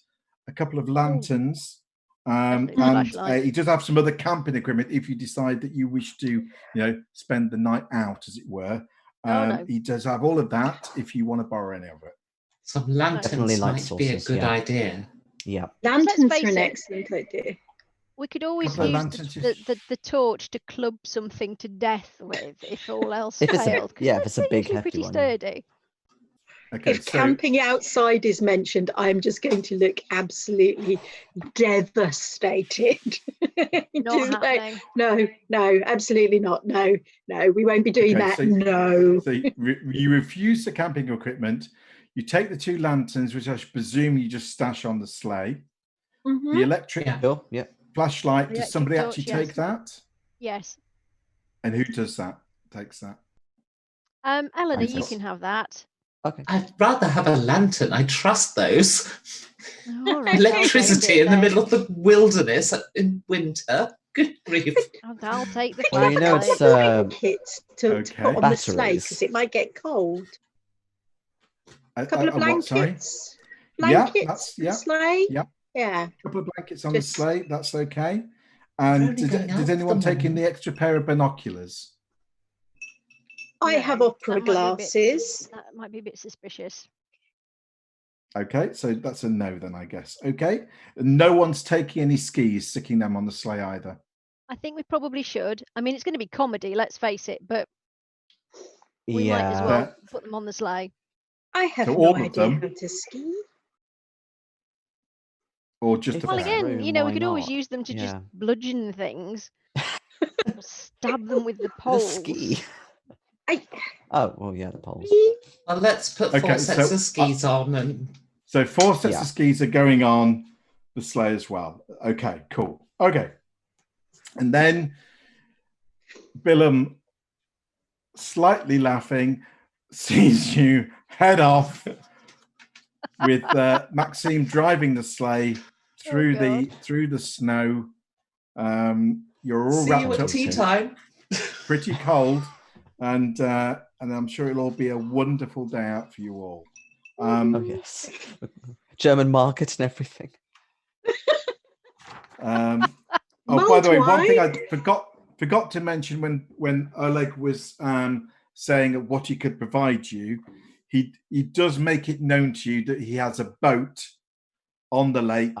a couple of lanterns, and he does have some other camping equipment if you decide that you wish to, spend the night out, as it were. He does have all of that if you want to borrow any of it. Some lanterns might be a good idea. Yeah, lanterns are an excellent idea. We could always use the torch to club something to death with, if all else failed. If it's a big hefty pretty one. sturdy. Okay, if camping outside is mentioned, I'm just going to look absolutely devastated. Not happening. No, absolutely not. No, we won't be doing that. No. So you refuse the camping equipment. You take the two lanterns, which I presume you just stash on the sleigh. Mm-hmm. The electric flashlight. Does somebody actually take that? Yes. And who does that? Takes that? Eleanor, you can have that. Okay. I'd rather have a lantern. I trust those. Right, electricity in the middle of the wilderness in winter. Good grief. I'll take the flashlight. Well, it's blankets to put on the sleigh because it might get cold. A couple of blankets. Blankets on the sleigh. Yeah. A couple of blankets on the sleigh. That's okay. And did anyone take in the extra pair of binoculars? I have opera glasses. That might be a bit suspicious. Okay, so that's a no then, I guess. Okay. No one's taking any skis, sticking them on the sleigh either. I think we probably should. I mean, it's going to be comedy, let's face it, but we might as well put them on the sleigh. I have no idea how to ski. Or just well, again, we could always use them to just bludgeon things. Or stab them with the poles. The ski. Oh, well, yeah, the poles. Well, let's put 4 sets of skis on. And so 4 sets of skis are going on the sleigh as well. Okay, cool. Okay. And then Billum, slightly laughing, sees you head off with Maxime driving the sleigh through the snow. You're all wrapped up. Tea time. Pretty cold. And I'm sure it'll all be a wonderful day out for you all. Yes, German market and everything. By the way, one thing I forgot to mention when Oleg was saying what he could provide you, he does make it known to you that he has a boat on the lake.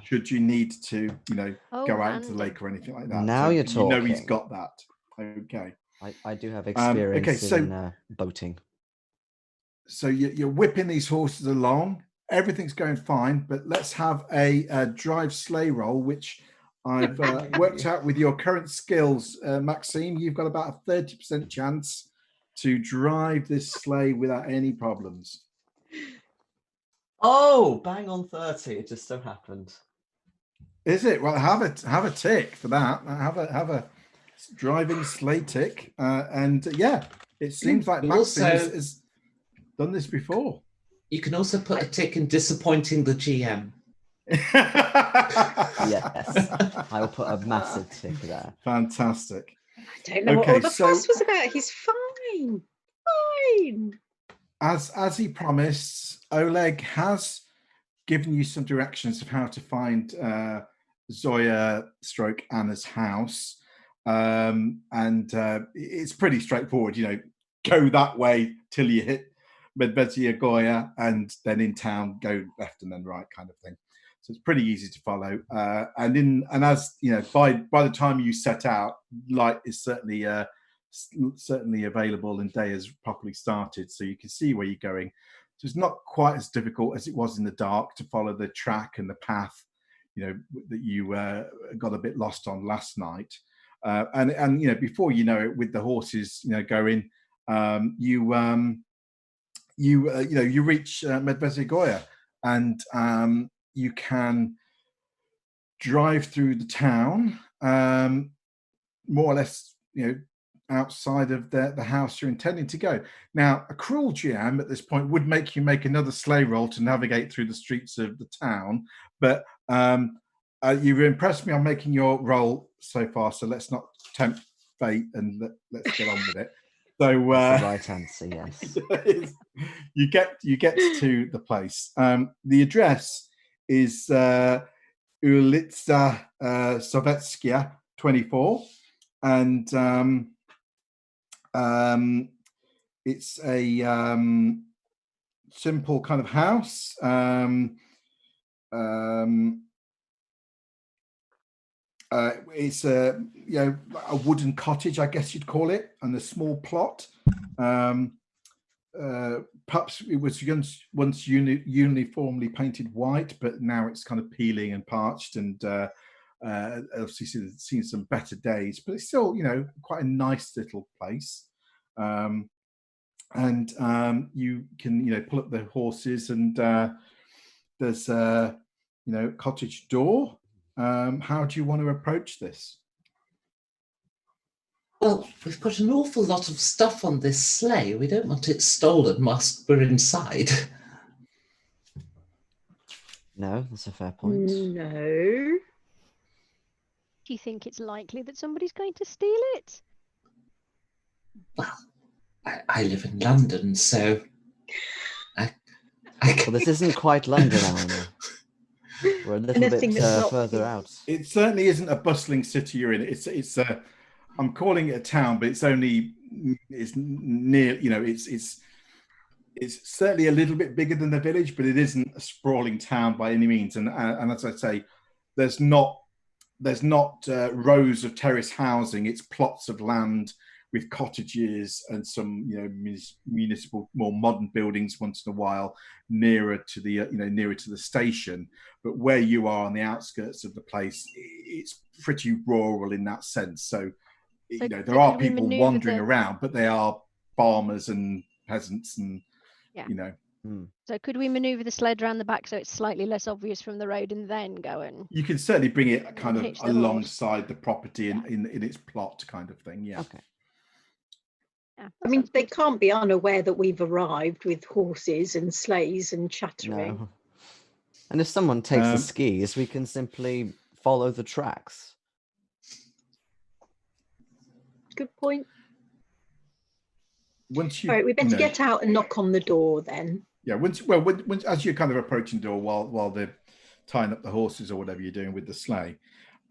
Should you need to, go out into the lake or anything like that. Now you're talking. He's got that. Okay. I do have experience in boating. So you're whipping these horses along. Everything's going fine, but let's have a drive sleigh roll, which I've worked out with your current skills. Maxime, you've got about a 30% chance to drive this sleigh without any problems. Oh, bang on 30. It just so happened. Is it? Well, have a tick for that. Have a driving sleigh tick, and it seems like Maxime has done this before. You can also put a tick in disappointing the GM. Yes, I will put a massive tick there. Fantastic. I don't know what all the fuss was about. He's fine. As he promised, Oleg has given you some directions of how to find the Zoya stroke Anna's house. And it's pretty straightforward, go that way till you hit Medvedia Goya, and then in town go left and then right, kind of thing. So it's pretty easy to follow. And as by the time you set out, light is certainly available and day has properly started, so you can see where you're going. So it's not quite as difficult as it was in the dark to follow the track and the path, that you got a bit lost on last night. And before you know it, with the horses, going, you reach Medvedia Goya, and you can drive through the town, more or less, outside of the house you're intending to go. Now, a cruel GM at this point would make you make another sleigh roll to navigate through the streets of the town, but you've impressed me on making your roll so far, so let's not tempt fate and let's get on with it. So that's the right answer, yes. you get to the place. The address is Ulitsa Sovetskaya 24, and it's a simple kind of house. It's a wooden cottage, I guess you'd call it, and a small plot. Perhaps it was once uniformly painted white, but now it's kind of peeling and parched, and obviously seen some better days. But it's still, quite a nice little place. And you can, pull up the horses, and there's a, cottage door. How do you want to approach this? Well, we've got an awful lot of stuff on this sleigh. We don't want it stolen whilst we're inside. No, that's a fair point. No. Do you think it's likely that somebody's going to steal it? Well, I live in London, so Well, this isn't quite London, Eleanor. We're a little bit further out. It certainly isn't a bustling city you're in. It's I'm calling it a town, but it's near. It's certainly a little bit bigger than the village, but it isn't a sprawling town by any means. And as I say, there's not rows of terrace housing. It's plots of land with cottages and some municipal, more modern buildings once in a while nearer to the station. But where you are on the outskirts of the place, it's pretty rural in that sense. So there are people wandering around, but they are farmers and peasants, and So could we maneuver the sled around the back so it's slightly less obvious from the road, and then go and... You can certainly bring it kind of alongside the property in its plot, kind of thing. Yeah. Okay. Yeah, I mean, they can't be unaware that we've arrived with horses and sleighs and chattering. No. And if someone takes the skis, we can simply follow the tracks. Good point. Once you, all right, we better get out and knock on the door then. Yeah, once as you're kind of approaching the door while they're tying up the horses or whatever you're doing with the sleigh,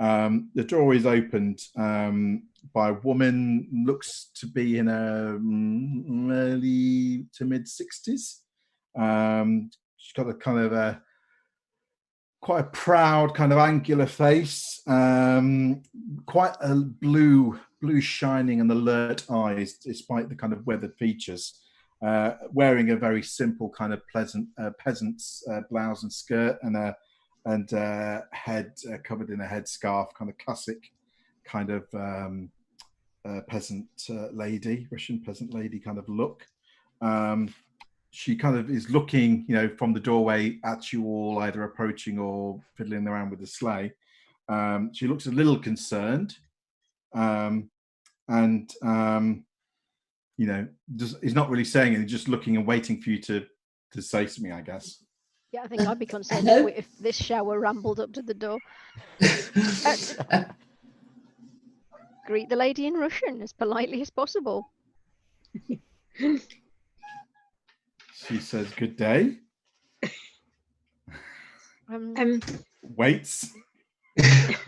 the door is opened by a woman, looks to be in her early to mid 60s. She's got a kind of quite a proud, kind of angular face, quite a blue shining and alert eyes, despite the kind of weathered features. Wearing a very simple kind of peasant's blouse and skirt, and head covered in a headscarf, kind of classic kind of peasant lady, Russian peasant lady kind of look. She kind of is looking, from the doorway at you all, either approaching or fiddling around with the sleigh. She looks a little concerned, and he's not really saying anything, just looking and waiting for you to say something, I guess. Yeah, I think I'd be concerned if this shower rambled up to the door. Greet the lady in Russian as politely as possible. She says, "Good day." Waits.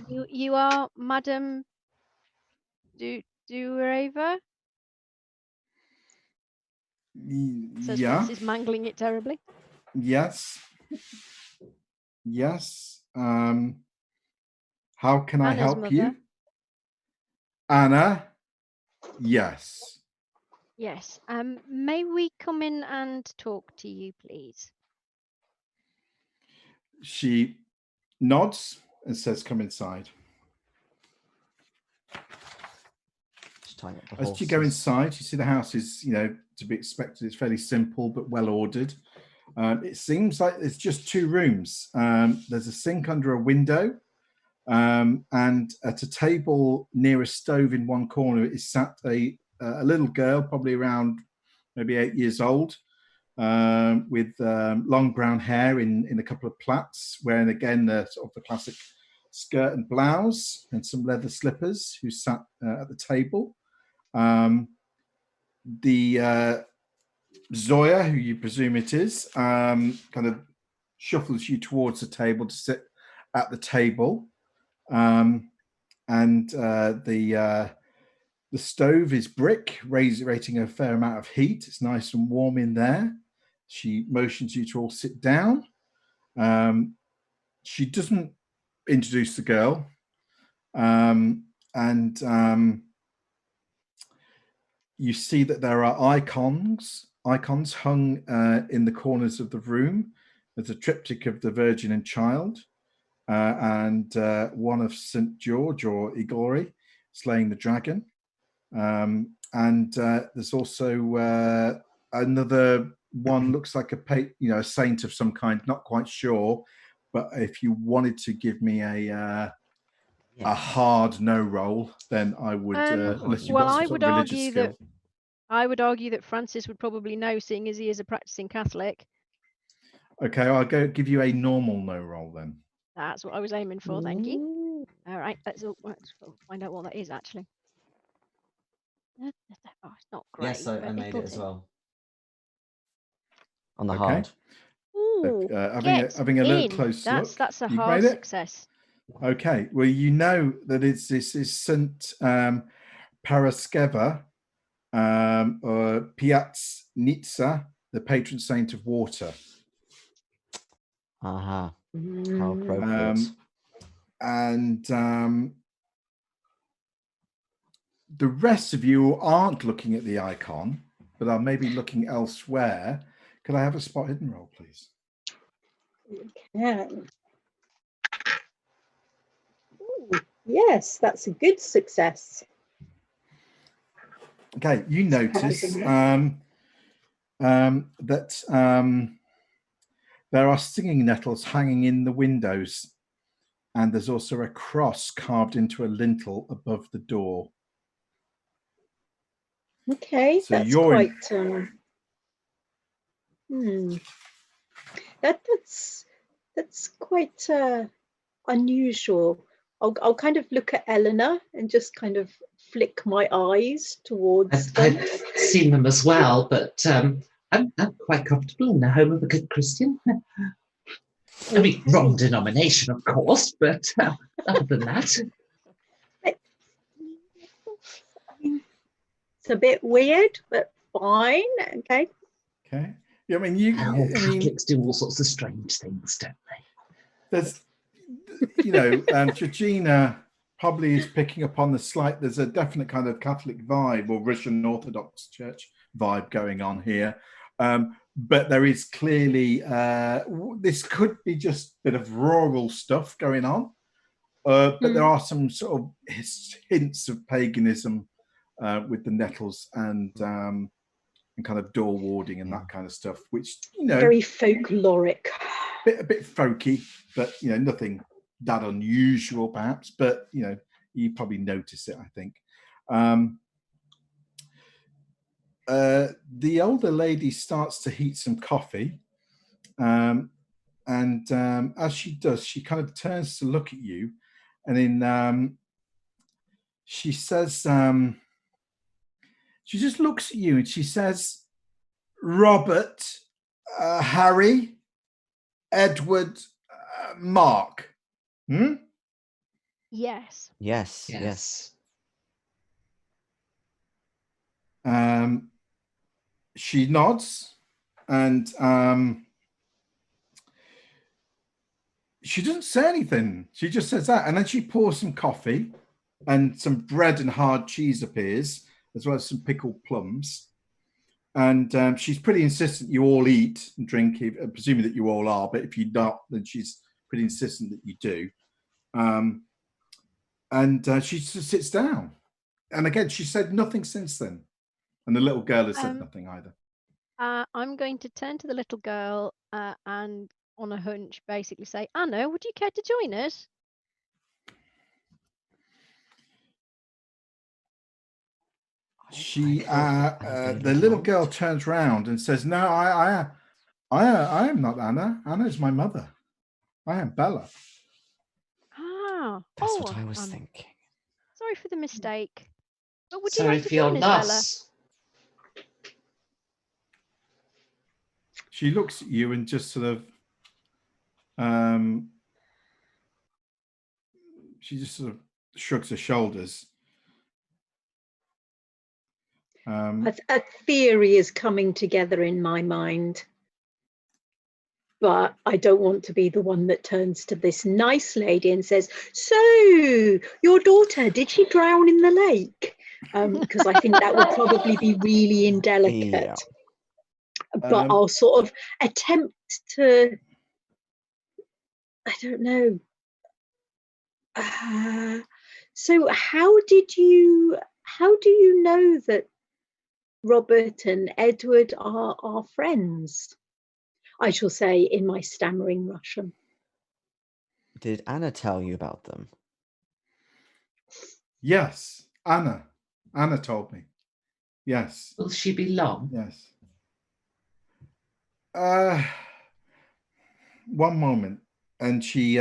You are Madam Duereva? Says Yeah. Francis, mangling it terribly. Yes. Yes. How can I Anna's help mother. you? Anna? Yes. Yes. May we come in and talk to you, please? She nods and says, come inside. Just tying up the As you go horses. inside, you see the house is, to be expected. It's fairly simple but well ordered. It seems like there's just 2 rooms. There's a sink under a window, and at a table near a stove in one corner is sat a little girl, probably around maybe 8 years old, with long brown hair in a couple of plaits, wearing again the sort of the classic skirt and blouse and some leather slippers, who sat at the table. The Zoya, who you presume it is, kind of shuffles you towards the table to sit at the table. And the stove is brick, rating a fair amount of heat. It's nice and warm in there. She motions you to all sit down. She doesn't introduce the girl. You see that there are icons hung in the corners of the room. There's a triptych of the Virgin and Child, and one of St. George or Igori slaying the dragon. And there's also another one, looks like a saint of some kind, not quite sure. But if you wanted to give me a hard no roll, then I would. Unless you've got some sort of religious skill. I would argue that Francis would probably know, seeing as he is a practicing Catholic. Okay, I'll give you a normal no roll then. That's what I was aiming for. Thank you. All right, let's find out what that is actually. Oh, it's not great. Yes, I made it as well. On the Okay. hard. Ooh, having a little close look. That's a You've hard made it? success. Okay, well, you know that this is St. Paraskeva, or Piaznitsa, the patron saint of water. Aha. How appropriate. And the rest of you aren't looking at the icon, but are maybe looking elsewhere. Could I have a spot hidden roll, please? You can. Ooh, yes, that's a good success. Okay, you notice that there are singing nettles hanging in the windows, and there's also a cross carved into a lintel above the door. Okay, So that's you're quite. That's quite unusual. I'll kind of look at Eleanor and just kind of flick my eyes towards them. I've seen them as well, but I'm quite comfortable in the home of a good Christian. I mean, wrong denomination, of course, but other than that. It's a bit weird, but fine. Okay. Okay. Yeah, I mean, Catholics do all sorts of strange things, don't they? There's, Georgina probably is picking up on there's a definite kind of Catholic vibe or Russian Orthodox Church vibe going on here. But there is clearly, this could be just a bit of rural stuff going on. But there are some sort of hints of paganism with the nettles and kind of door warding and that kind of stuff, which, very folkloric. A bit folky, but, nothing that unusual perhaps, but, you probably notice it, I think. The older lady starts to heat some coffee. And as she does, she kind of turns to look at you, and then she says, she just looks at you and she says, Robert, Harry, Edward, Mark. Yes. Yes. Yes. She nods, and she doesn't say anything. She just says that, and then she pours some coffee, and some bread and hard cheese appears, as well as some pickled plums. And she's pretty insistent you all eat and drink, presuming that you all are. But if you don't, then she's pretty insistent that you do. And she just sits down. And again, she said nothing since then. And the little girl has said nothing either. I'm going to turn to the little girl and, on a hunch, basically say, Anna, would you care to join us? She, the little girl turns round and says, "No, I am not Anna. Anna is my mother. I am Bella." Ah, That's what I was thinking. Sorry for the mistake. But would you Sorry like to for your join us, Bella? loss. She looks at you and just sort of, she just sort of shrugs her shoulders. A theory is coming together in my mind, but I don't want to be the one that turns to this nice lady and says, "So, your daughter, did she drown in the lake?" Because I think that would probably be really indelicate. Yeah. But I'll sort of attempt to, I don't know. So how do you know that Robert and Edward are friends? I shall say in my stammering Russian. Did Anna tell you about them? Yes, Anna. Anna told me. Yes. Will she be long? Yes. One moment, and she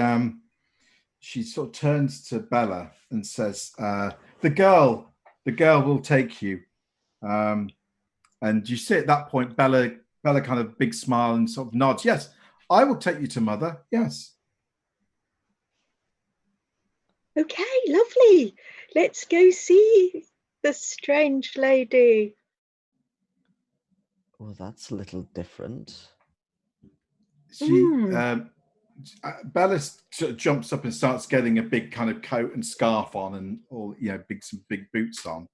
sort of turns to Bella and says, "The girl will take you." And you see at that point, Bella kind of big smile and sort of nods. "Yes, I will take you to Mother. Yes." Okay, lovely. Let's go see the strange lady. Well, that's a little different. Bella sort of jumps up and starts getting a big kind of coat and scarf on, and all some big boots on,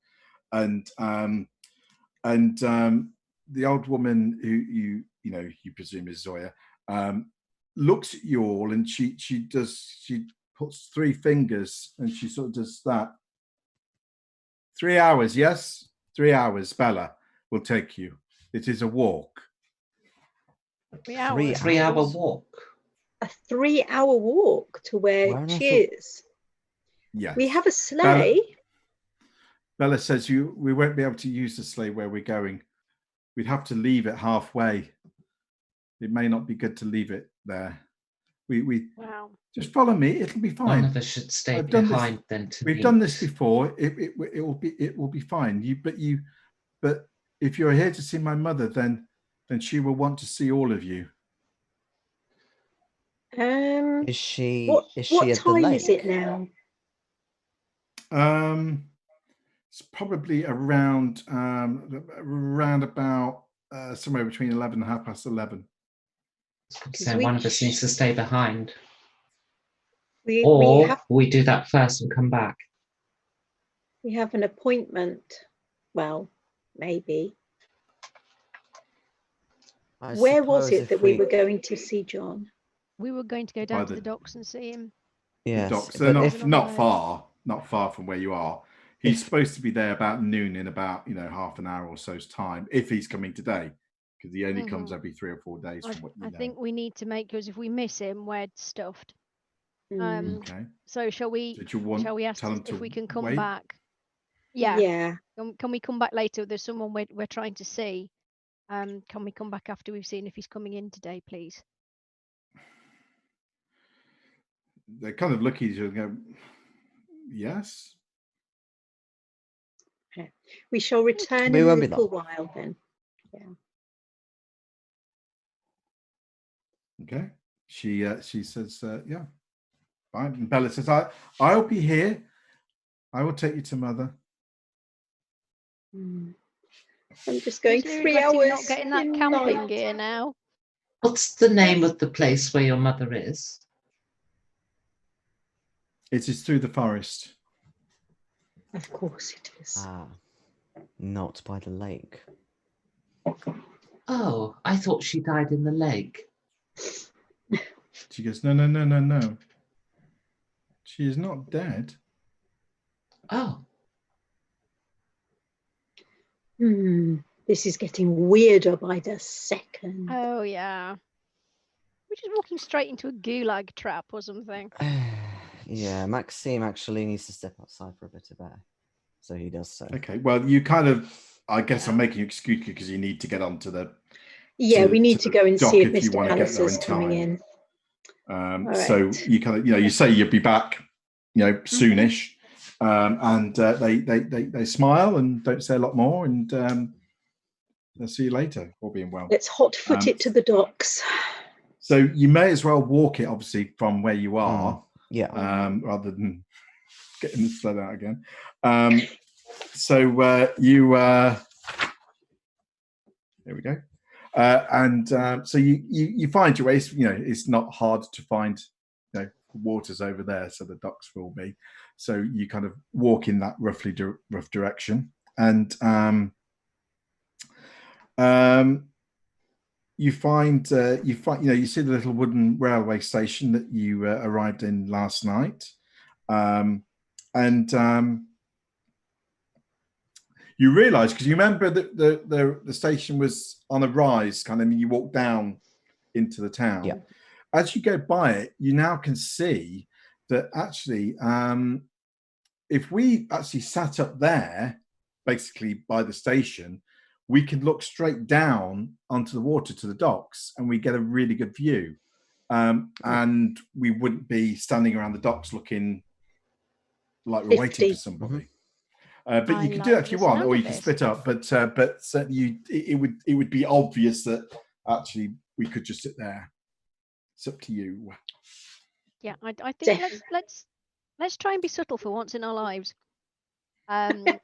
and the old woman who you presume is Zoya, looks at you all, and she puts 3 fingers and she sort of does that. 3 hours, yes? 3 hours, Bella will take you. It is a walk. 3 hours. 3 hour walk. A 3 hour walk to where she is. Yes. We have a sleigh. Bella says we won't be able to use the sleigh where we're going. We'd have to leave it halfway. It may not be good to leave it there. Wow. Just follow me. It'll be fine. One of us should stay behind then. We've done this before. It will be fine. But if you're here to see my mother, then she will want to see all of you. Is she? What at the time lake? is it now? It's probably around about somewhere between 11 and 11:30. So one of us needs to stay behind. We do that first and come back. We have an appointment. Well, maybe. Where was it that we were going to see John? We were going to go down to the docks and see him. Yes, the docks. They're not far from where you are. He's supposed to be there about noon in about half an hour or so's time, if he's coming today, because he only comes every 3 or 4 days. I think we need to make, because if we miss him, we're stuffed. Okay. So shall we ask if we can come back? Yeah. Can we come back later? There's someone we're trying to see. Can we come back after we've seen if he's coming in today, please? They kind of look at you and go, yes. Okay. We shall return in a little while then. Yeah. Okay. She says, yeah. Fine. And Bella says, I'll be here. I will take you to Mother. I'm just going Seriously 3 regretting hours. not getting that in camping night. gear now. What's the name of the place where your mother is? It is through the forest. Of course it is. Ah, not by the lake. Oh, I thought she died in the lake. She goes, no. She is not dead. Oh, This is getting weirder by the second. Oh yeah. We're just walking straight into a gulag trap or something. Yeah, Maxime actually needs to step outside for a bit of air. So he does so. Okay, well, you kind of, I guess Yeah. I'm making an excuse because you need to get onto the Yeah, to- we need to to go and dock see if if you Mr. wanna get there Palliser's in coming time. in. So right. you kind of, you say you'll be back, soonish, and they smile and don't say a lot more, and they'll see you later, all being well. Let's hot foot it to the docks. So you may as well walk it, obviously, from where you are, Yeah. rather than getting the sled out again. So you, there we go. So you find your way. It's not hard to find. The water's over there, so the docks will be. So you kind of walk in that rough direction, and you find you see the little wooden railway station that you arrived in last night, and you realise, because you remember that the station was on a rise, kind of, you walk down into the town. Yeah. As you go by it, you now can see that actually, if we actually sat up there, basically by the station, we could look straight down onto the water to the docks, and we get a really good view. And we wouldn't be standing around the docks looking like we're waiting for somebody. But you can do that if you want, or you can split up. But it would be obvious that actually we could just sit there. It's up to you. Yeah, I think let's try and be subtle for once in our lives, and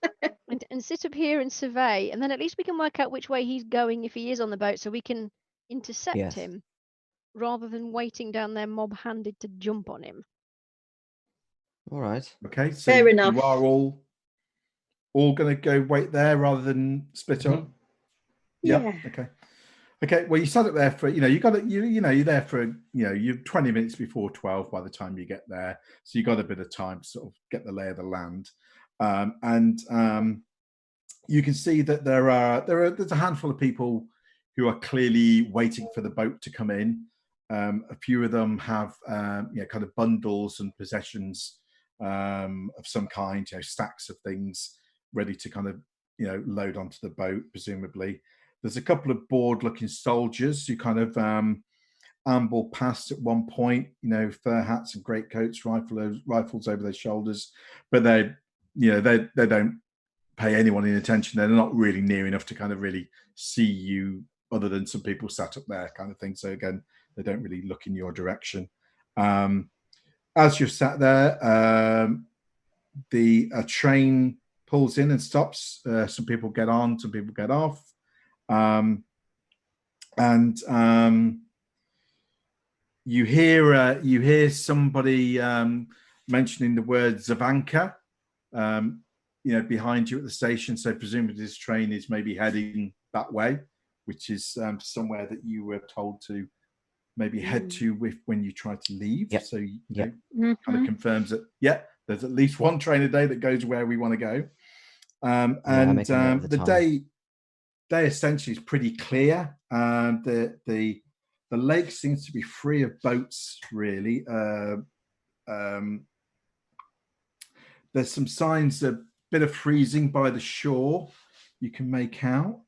sit up here and survey, and then at least we can work out which way he's going if he is on the boat, so we can intercept him rather than waiting down there mob-handed to jump on him. All right. Okay, so fair enough. You are all going to go wait there rather than split up. Yeah. Okay. Well, you sat up there for you're there for you're 20 minutes before 12 by the time you get there, so you got a bit of time to sort of get the lay of the land, and you can see that there's a handful of people who are clearly waiting for the boat to come in. A few of them have kind of bundles and possessions of some kind, stacks of things ready to kind of load onto the boat, presumably. There's a couple of bored-looking soldiers who kind of amble past at one point, fur hats and greatcoats, rifles over their shoulders, but they don't pay anyone any attention. They're not really near enough to kind of really see you, other than some people sat up there, kind of thing. So again, they don't really look in your direction. As you've sat there, a train pulls in and stops. Some people get on, some people get off. You hear somebody mentioning the word Zavanka, behind you at the station. So presumably this train is maybe heading that way, which is somewhere that you were told to maybe head to when you try to leave. Yep. So kind of confirms that there's at least one train a day that goes where we want to go. The day essentially is pretty clear. The lake seems to be free of boats, really. There's some signs of a bit of freezing by the shore you can make out.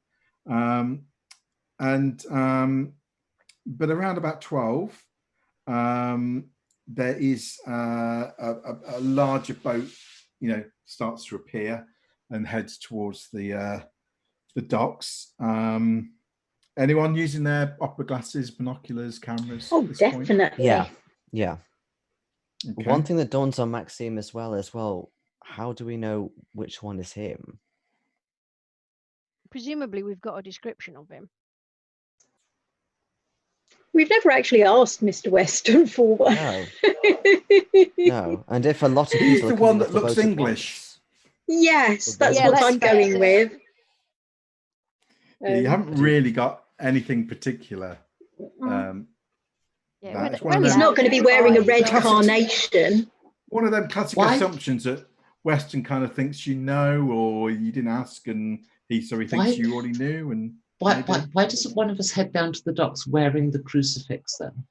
But around about 12, there is a larger boat, starts to appear and heads towards the docks. Anyone using their opera glasses, binoculars, cameras? Oh, at this definitely. point? Yeah. Okay. One thing that dawns on Maxime as well, how do we know which one is him? Presumably, we've got a description of him. We've never actually asked Mr. Weston for one. No. No. And if a lot of He's people the are coming one off that the looks boat at English. once, Yes, that's Yeah, what let's I'm going face it. with. Yeah, you haven't But he- really got anything particular. Mm. Yeah, That. It's we're one of He's them- not going to be wearing a red Classic- carnation. One of them classic Why- assumptions that Weston kind of thinks you know, or you didn't ask, and he thinks Why- you already knew. And Why maybe. doesn't one of us head down to the docks wearing the crucifix then?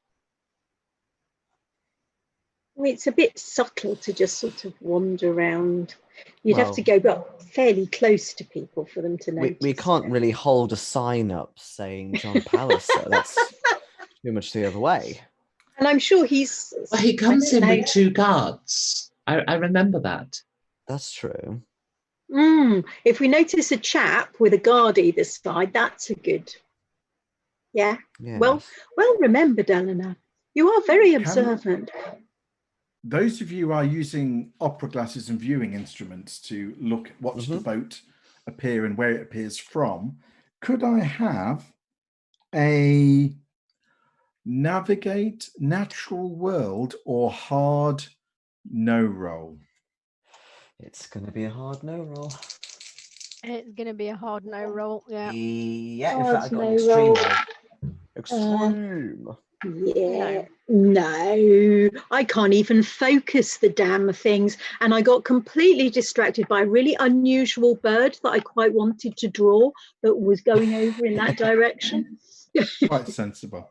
I mean, it's a bit subtle to just sort of wander around. You'd have to Well- go fairly close to people for them to notice. we can't it. really hold a sign up saying John Palliser. That's too much the other way. And I'm sure he's... Well, he comes I in don't with know. 2 guards. I remember that. That's true. If we notice a chap with a guard either side, that's a good... Yeah. Yes. Well remembered, Eleanor. You are very observant. Those of you who are using opera glasses and viewing instruments to watch the boat appear and where it appears from, could I have a navigate natural world or hard no roll? It's going to be a hard no roll. It's going to be a hard no roll. Yeah. Yeah, in Hard fact, I got no an extreme roll. roll. Extreme. Yeah, no, I can't even focus the damn things. And I got completely distracted by a really unusual bird that I quite wanted to draw that was going over in that direction. Quite sensible.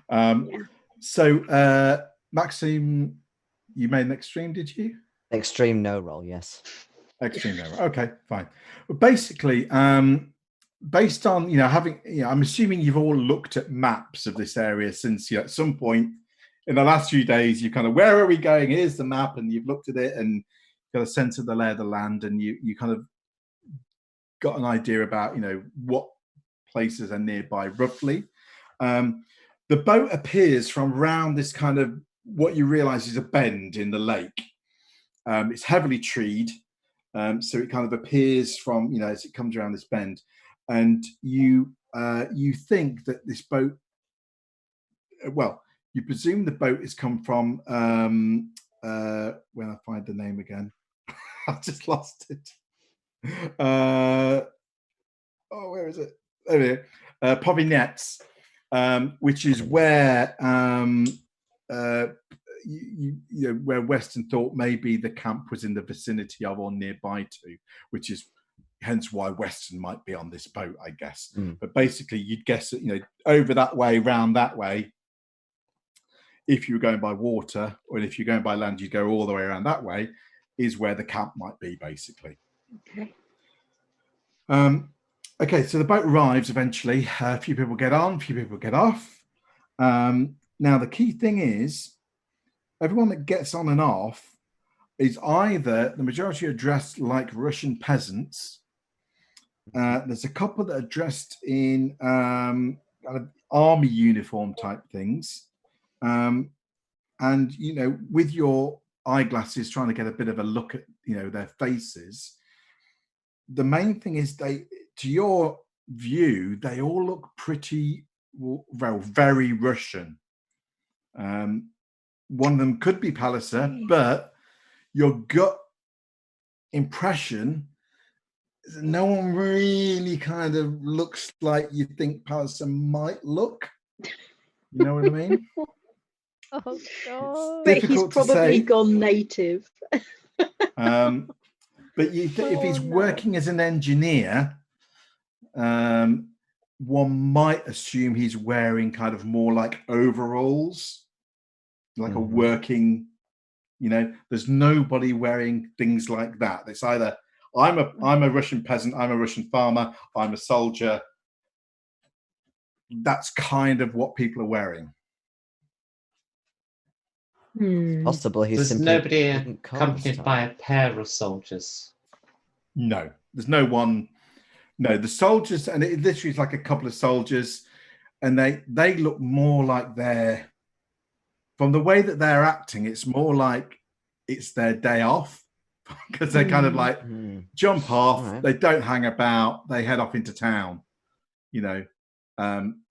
Yeah. So, Maxime, you made an extreme, did you? Extreme no roll, yes. Extreme no roll. Okay, fine. Well, basically, based on having I'm assuming you've all looked at maps of this area since at some point in the last few days you kind of, where are we going, here's the map, and you've looked at it and got a sense of the lay of the land, and you kind of got an idea about what places are nearby roughly. The boat appears from around this kind of what you realize is a bend in the lake. It's heavily treed, so it kind of appears from as it comes around this bend. And you think that this boat, well, you presume the boat has come from, when I find the name again, I've just lost it. Where is it? There we go. Povinets, which is where where Weston thought maybe the camp was in the vicinity of or nearby to, which is hence why Weston might be on this boat, I guess. But basically, you'd guess that over that way, round that way. If you were going by water, or if you're going by land, you'd go all the way around that way. Is where the camp might be, basically. Okay. Okay, so the boat arrives eventually. A few people get on, a few people get off. Now, the key thing is, everyone that gets on and off is either, the majority are dressed like Russian peasants. There's a couple that are dressed in kind of army uniform type things. And, with your eyeglasses, trying to get a bit of a look at, their faces. The main thing is to your view, they all look pretty, very Russian. One of them could be Palliser, but your gut impression is that no one really kind of looks like you think Palliser might look. You know what I mean? Oh, God. But he's Difficult to probably say. gone native. But if he's working as an engineer, one might assume he's wearing kind of more like overalls, like a working, there's nobody wearing things like that. It's either I'm a Russian peasant, I'm a Russian farmer, I'm a soldier. That's kind of what people are wearing. Possible he's There's simply nobody didn't cast accompanied time. by a pair of soldiers. No, there's no one. No, the soldiers, and it literally is like a couple of soldiers, and they look more like they're from the way that they're acting, it's more like it's their day off because they kind of like jump off. All right. They don't hang about. They head off into town,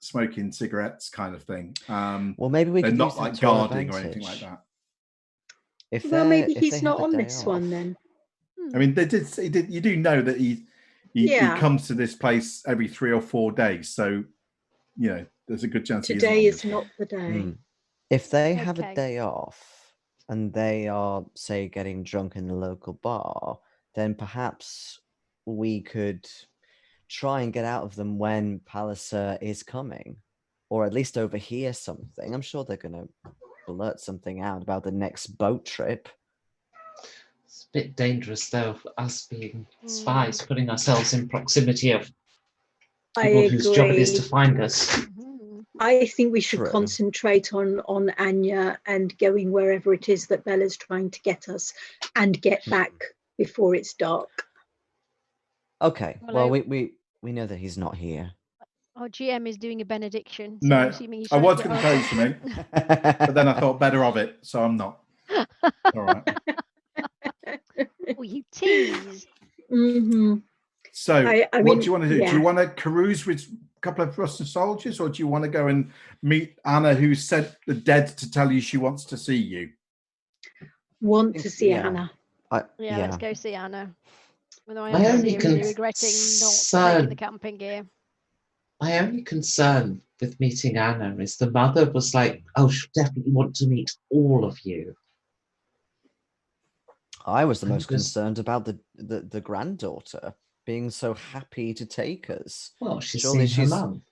smoking cigarettes kind of thing. Well, maybe we they're could not use that like to our guarding or anything like advantage. that. Well, maybe if he's they not have a on day this off- one then. I mean, they did. You do know that he comes to this place every 3 or 4 days, so there's a good chance Today he is isn't on not the day. Hmm. If they have a Okay. day off and they are, say, getting drunk in the local bar, then perhaps we could try and get out of them when Palliser is coming, or at least overhear something. I'm sure they're going to blurt something out about the next boat trip. It's a bit dangerous, though, us being spies, putting ourselves in proximity of I people whose job it is to agree. find us. Mhm. I think we should True. concentrate on Anya and going wherever it is that Bella's trying to get us and get back before it's dark. Okay, Well, well, we know that he's not here. Our GM is doing a benediction. So No, I'm assuming he's I trying was to going get to our tell you something, but then I thought better of it, so I'm not. All right. Oh, you tease. Hmm. So, I what mean, do you want to do? yeah. Do you want to carouse with a couple of Russian soldiers, or do you want to go and meet Anna, who sent the dead to tell you she wants to see you? Want think- to see yeah. Anna. Yeah, let's go see Anna. Although I My am only seriously regretting not taking the camping gear. My only concern with meeting Anna is the mother was like, "Oh, she'll definitely want to meet all of you." I was the And most this- concerned about the granddaughter being so happy to take us. Well, she's Surely seen her she's- mum.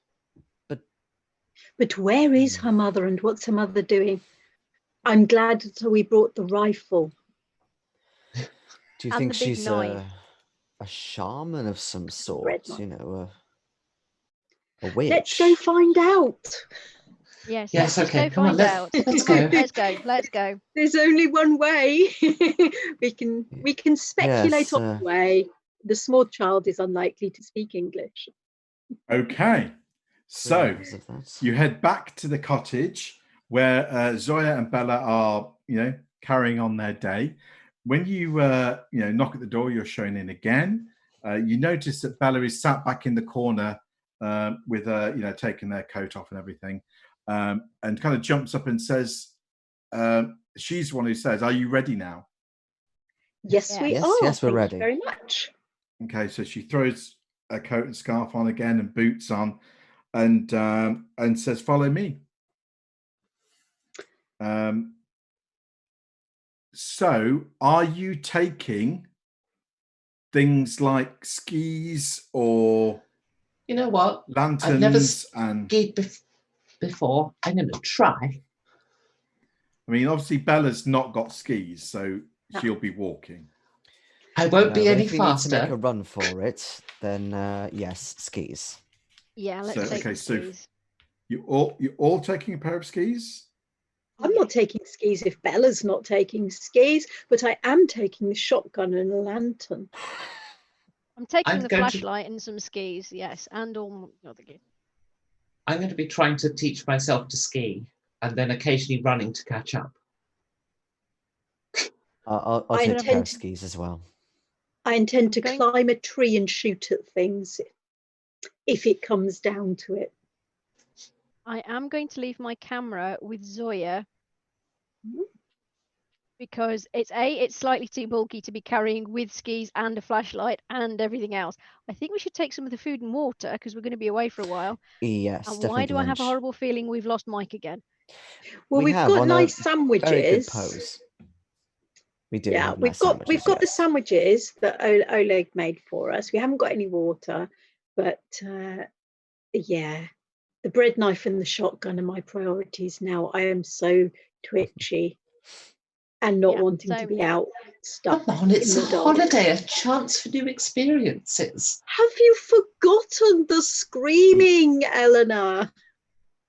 But where is her mother and what's her mother doing? I'm glad that we brought the rifle. Do you And think the big she's knife. a shaman of some bread sort? knife. A witch? Let's go find out. Yes, Yes, let's okay, go come on, find out. let's go. Let's go. There's only one way. we can speculate Yes, on the way. The small child is unlikely to speak English. Okay. So, Because of that. you head back to the cottage where Zoya and Bella are, carrying on their day. When you, knock at the door, you're shown in again. You notice that Bella is sat back in the corner with, taking their coat off and everything, and kind of jumps up and says, she's the one who says, "Are you ready now?" Yes, we Yes, are. yes, we're Thank ready. you very much. Okay, so she throws a coat and scarf on again and boots on, and says, "Follow me." So, are you taking things like skis or You know what? lanterns? I've never And skied before. I'm going to try. I mean, obviously Bella's not got skis, so No. she'll be walking. I won't be but any if we need to make a faster. run for it, then yes, skis. Yeah, let's So, take okay, the so skis. you're all taking a pair of skis? I'm not taking skis if Bella's not taking skis, but I am taking the shotgun and a lantern. I'm taking I'm the going to- flashlight and some skis, yes, and all other gear. I'm going to be trying to teach myself to ski and then occasionally running to catch up. I'll I take a pair intend of to- skis as well. I intend to going- climb a tree and shoot at things if it comes down to it. I am going to leave my camera with Zoya because it's slightly too bulky to be carrying with skis and a flashlight and everything else. I think we should take some of the food and water because we're going to be away for a while. Yes, And definitely. why do I have a lunch. horrible feeling we've lost Mike again? Well, We we've have got on a nice Very good sandwiches. pose. We do. Yeah, have we've nice got sandwiches, the yes. sandwiches that Oleg made for us. We haven't got any water, but yeah, the bread knife and the shotgun are my priorities now. I am so twitchy and not Yeah, wanting to same. be out stuck. Come on, it's in a the dark. holiday, a chance for new experiences. Have you forgotten the screaming, Eleanor?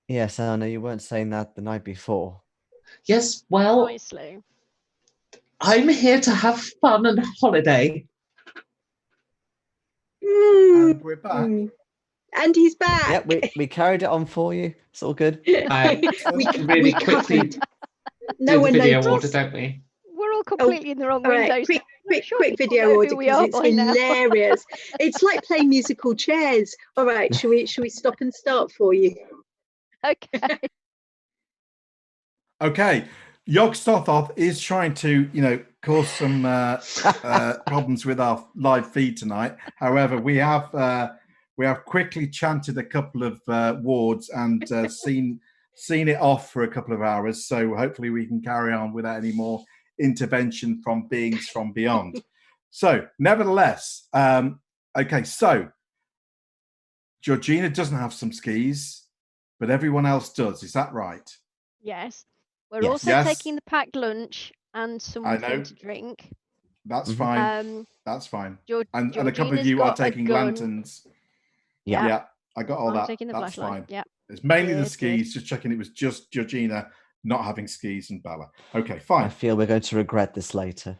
Yes, I know you weren't saying that the night before. Yes, well, Nicely. I'm here to have fun and holiday. And we're back. And he's back. Yep, we carried it on for you. It's all good. I we really covered. quickly No do the one video noticed. order, don't we? We're all completely in the wrong All right, windows. quick, I'm not sure quick people video know order who we because are it's by now. hilarious. It's like playing musical chairs. All right, shall we stop and start for you? Okay. Okay, Yog Sothoth is trying to, cause some problems with our live feed tonight. However, we have quickly chanted a couple of wards and seen it off for a couple of hours. So hopefully we can carry on without any more intervention from beings from beyond. So, nevertheless, okay. So Georgina doesn't have some skis, but everyone else does. Is that right? Yes. We're Yes. also Yes. taking the packed lunch and I know. something to drink. That's Mhm. fine. That's fine. And a couple of Georgina's you are got a taking gun. lanterns. Yeah. Yeah, I got all I'm that. taking the That's flashlight. fine. Yeah. It's mainly the Good, skis, just checking it was just Georgina not having skis and Bella. Okay, I fine. feel we're going to regret this later.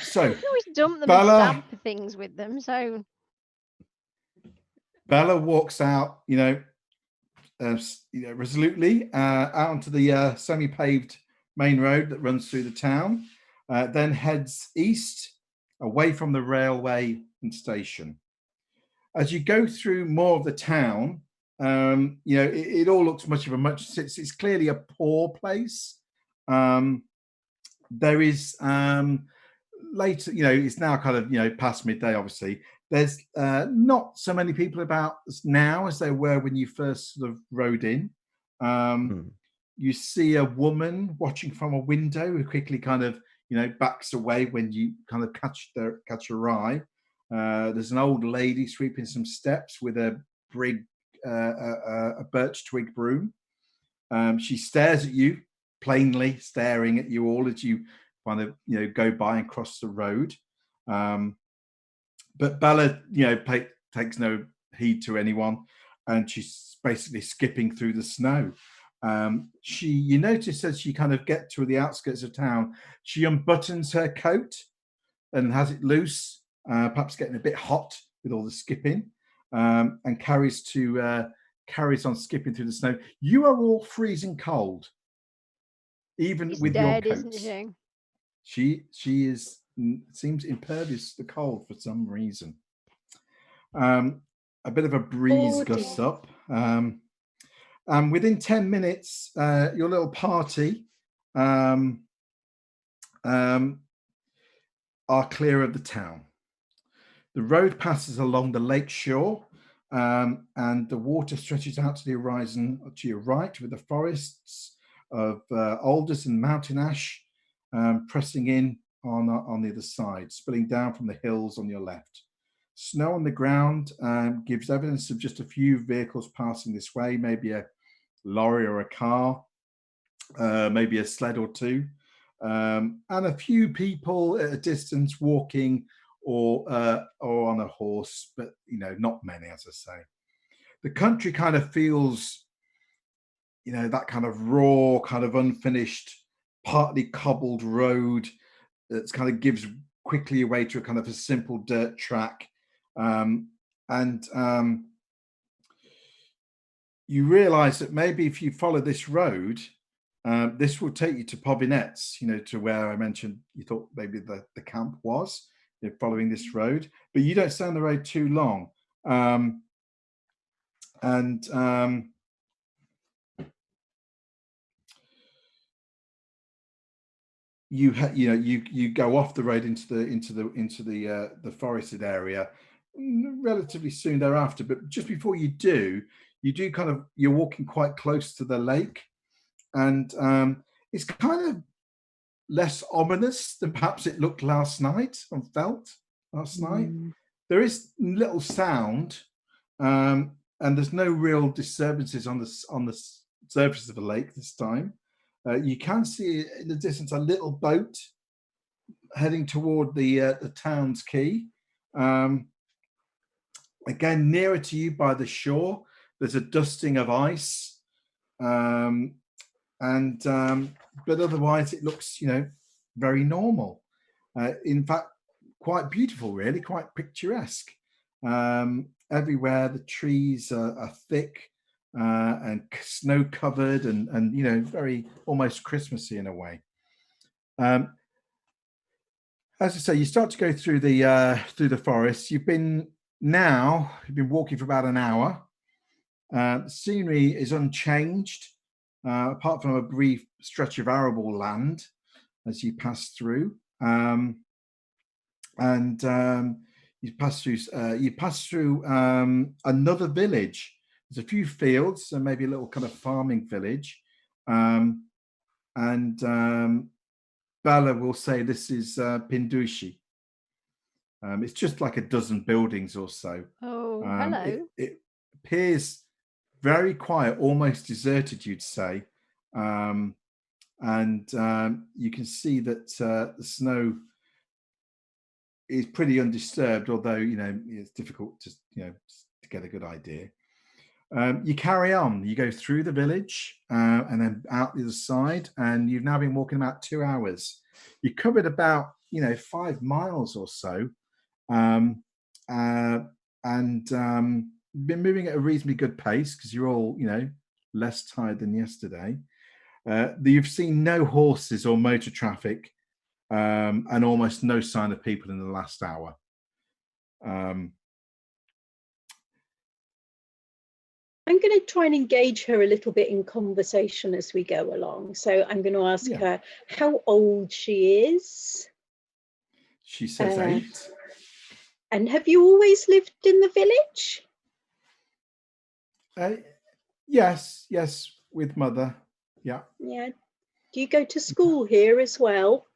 So You can always dump them Bella- and stamp things with them. So Bella walks out, resolutely out onto the semi-paved main road that runs through the town, then heads east away from the railway and station. As you go through more of the town, it all looks it's clearly a poor place. There is later, it's now kind of, past midday, obviously. There's not so many people about now as there were when you first sort of rode in. You see a woman watching from a window who quickly kind of, backs away when you kind of catch her eye. There's an old lady sweeping some steps with a birch twig broom. She stares at you, plainly staring at you all as you kind of, go by and cross the road. But Bella, takes no heed to anyone, and she's basically skipping through the snow. You notice as she kind of get to the outskirts of town, she unbuttons her coat and has it loose, perhaps getting a bit hot with all the skipping, and carries on skipping through the snow. You are all freezing cold, even she's with dead, your isn't coats. she? She seems impervious to the cold for some reason. A bit of a breeze gusts up. And within 10 minutes, your little party are clear of the town. The road passes along the lake shore, and the water stretches out to the horizon to your right, with the forests of alders and mountain ash pressing in on the other side, spilling down from the hills on your left. Snow on the ground gives evidence of just a few vehicles passing this way, maybe a lorry or a car, maybe a sled or two, and a few people at a distance walking or on a horse, but not many, as I say. The country kind of feels, that kind of raw, kind of unfinished, partly cobbled road that kind of gives quickly away to a kind of a simple dirt track. You realize that maybe if you follow this road, this will take you to Povinets, to where I mentioned you thought maybe the camp was, following this road, but you don't stay on the road too long. You go off the road into the forested area relatively soon thereafter, but just before you do you're walking quite close to the lake, and it's kind of less ominous than perhaps it looked last night and felt last night. There is little sound, and there's no real disturbances on the surface of the lake this time. You can see in the distance a little boat heading toward the town's quay. Again, nearer to you by the shore, there's a dusting of ice, but otherwise it looks, very normal. In fact, quite beautiful, really, quite picturesque. Everywhere the trees are thick, and snow covered, and you know, very almost Christmassy in a way. As I say, you start to go through the forest. You've been walking for about an hour. The scenery is unchanged, apart from a brief stretch of arable land as you pass through. You pass through another village. There's a few fields, so maybe a little kind of farming village. Bella will say this is Pindushi. It's just like a dozen buildings or so. Oh, hello. It appears very quiet, almost deserted, you'd say. You can see that the snow is pretty undisturbed, although, you know, it's difficult to get a good idea. You carry on. You go through the village and then out the other side, and you've now been walking about 2 hours. You covered about 5 miles or so, and been moving at a reasonably good pace because you're all less tired than yesterday. You've seen no horses or motor traffic, and almost no sign of people in the last hour. I'm going to try and engage her a little bit in conversation as we go along. So I'm going to ask her how old she is. She says 8. And have you always lived in the village? Yes, with Mother. Yeah. Yeah. Do you go to school here as well?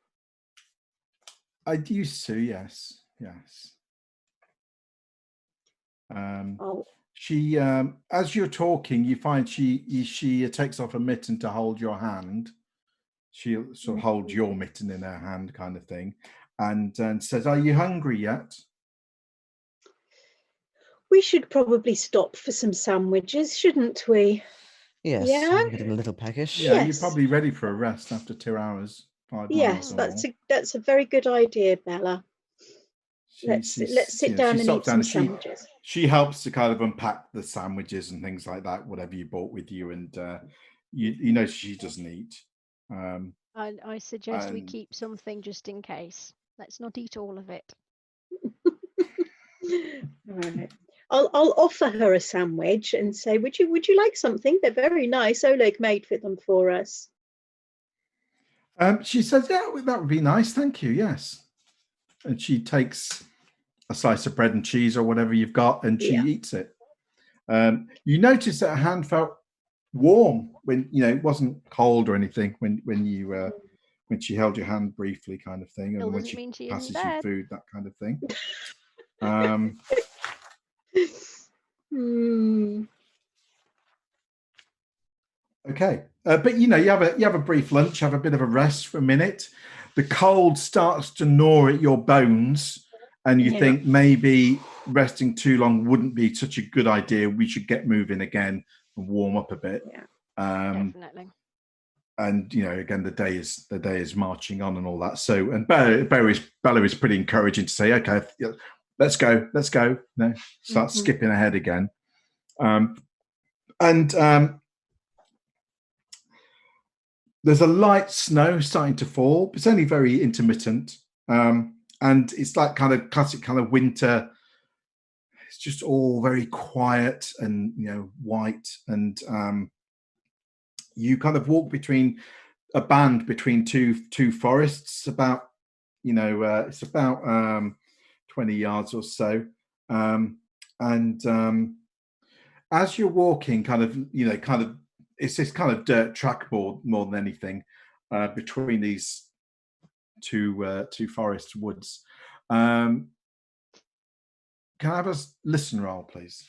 I used to, yes. She, as you're talking, you find she takes off a mitten to hold your hand. She'll sort of hold your mitten in her hand, kind of thing, and says, "Are you hungry yet?" We should probably stop for some sandwiches, shouldn't we? Yes, Yeah? I'm getting a little peckish. Yeah, Yes. You're probably ready for a rest after 2 hours, 5 Yes, miles. that's a very good idea, Bella. Let's sit down and eat some sandwiches. She helps to kind of unpack the sandwiches and things like that, whatever you brought with you, and you know she doesn't eat. I suggest we keep something just in case. Let's not eat all of it. All right. I'll offer her a sandwich and say, would you like something? They're very nice. Oleg made them for us. She says, "Yeah, that would be nice. Thank you. Yes." And she takes a slice of bread and cheese or whatever you've got, and she eats it. You notice that her hand felt warm when it wasn't cold or anything when she held your hand briefly, kind of thing, and when she passes you food, that kind of thing. Okay, but you have a brief lunch, have a bit of a rest for a minute. The cold starts to gnaw at your bones, and you think maybe resting too long wouldn't be such a good idea. We should get moving again and warm up a bit. Definitely. And again, the day is marching on and all that. So, and Bella is pretty encouraging to say, "Okay, let's go." Start skipping ahead again. There's a light snow starting to fall. It's only very intermittent. And it's like kind of classic kind of winter. It's just all very quiet and white. And you kind of walk between two forests. About it's about 20 yards or so. As you're walking, it's this kind of dirt track more than anything between these two forest woods. Can I have a listen roll, please?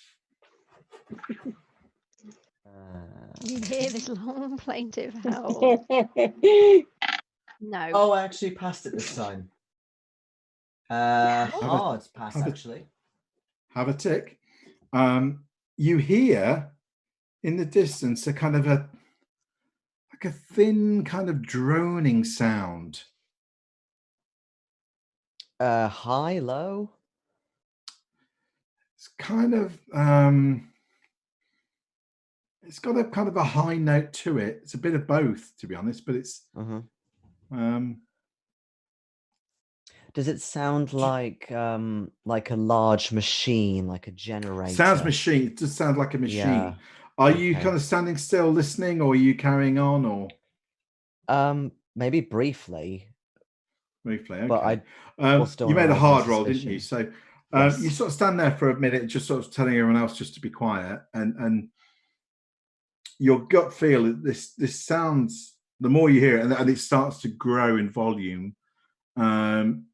You hear this long plaintive howl. No. Oh, I actually passed it this time. Hard pass, actually. Have a tick. You hear in the distance a kind of a thin kind of droning sound. High, low? It's kind of It's got a kind of a high note to it. It's a bit of both, to be honest, but it's Does it sound like a large machine, like a generator? Sounds machine. It does sound like a machine. Yeah. Are you kind of standing still listening, or are you carrying on, or maybe briefly? Briefly, okay. But you made a hard roll, didn't you? So yes. you sort of stand there for a minute, just sort of telling everyone else just to be quiet, and your gut feel this sounds. The more you hear it, and it starts to grow in volume.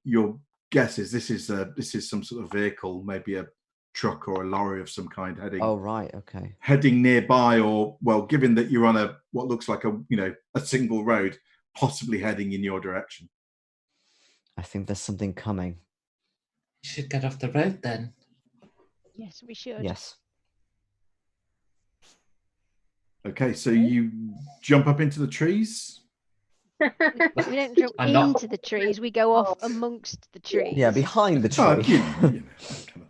Your guess is this is some sort of vehicle, maybe a truck or a lorry of some kind heading. Oh right, okay. Heading nearby, or well, given that you're on what looks like a single road, possibly heading in your direction. I think there's something coming. You should get off the road then. Yes, we should. Yes. Okay, so you jump up into the trees. We don't jump into the trees. We go off amongst the trees. Yeah, behind the tree. Kind of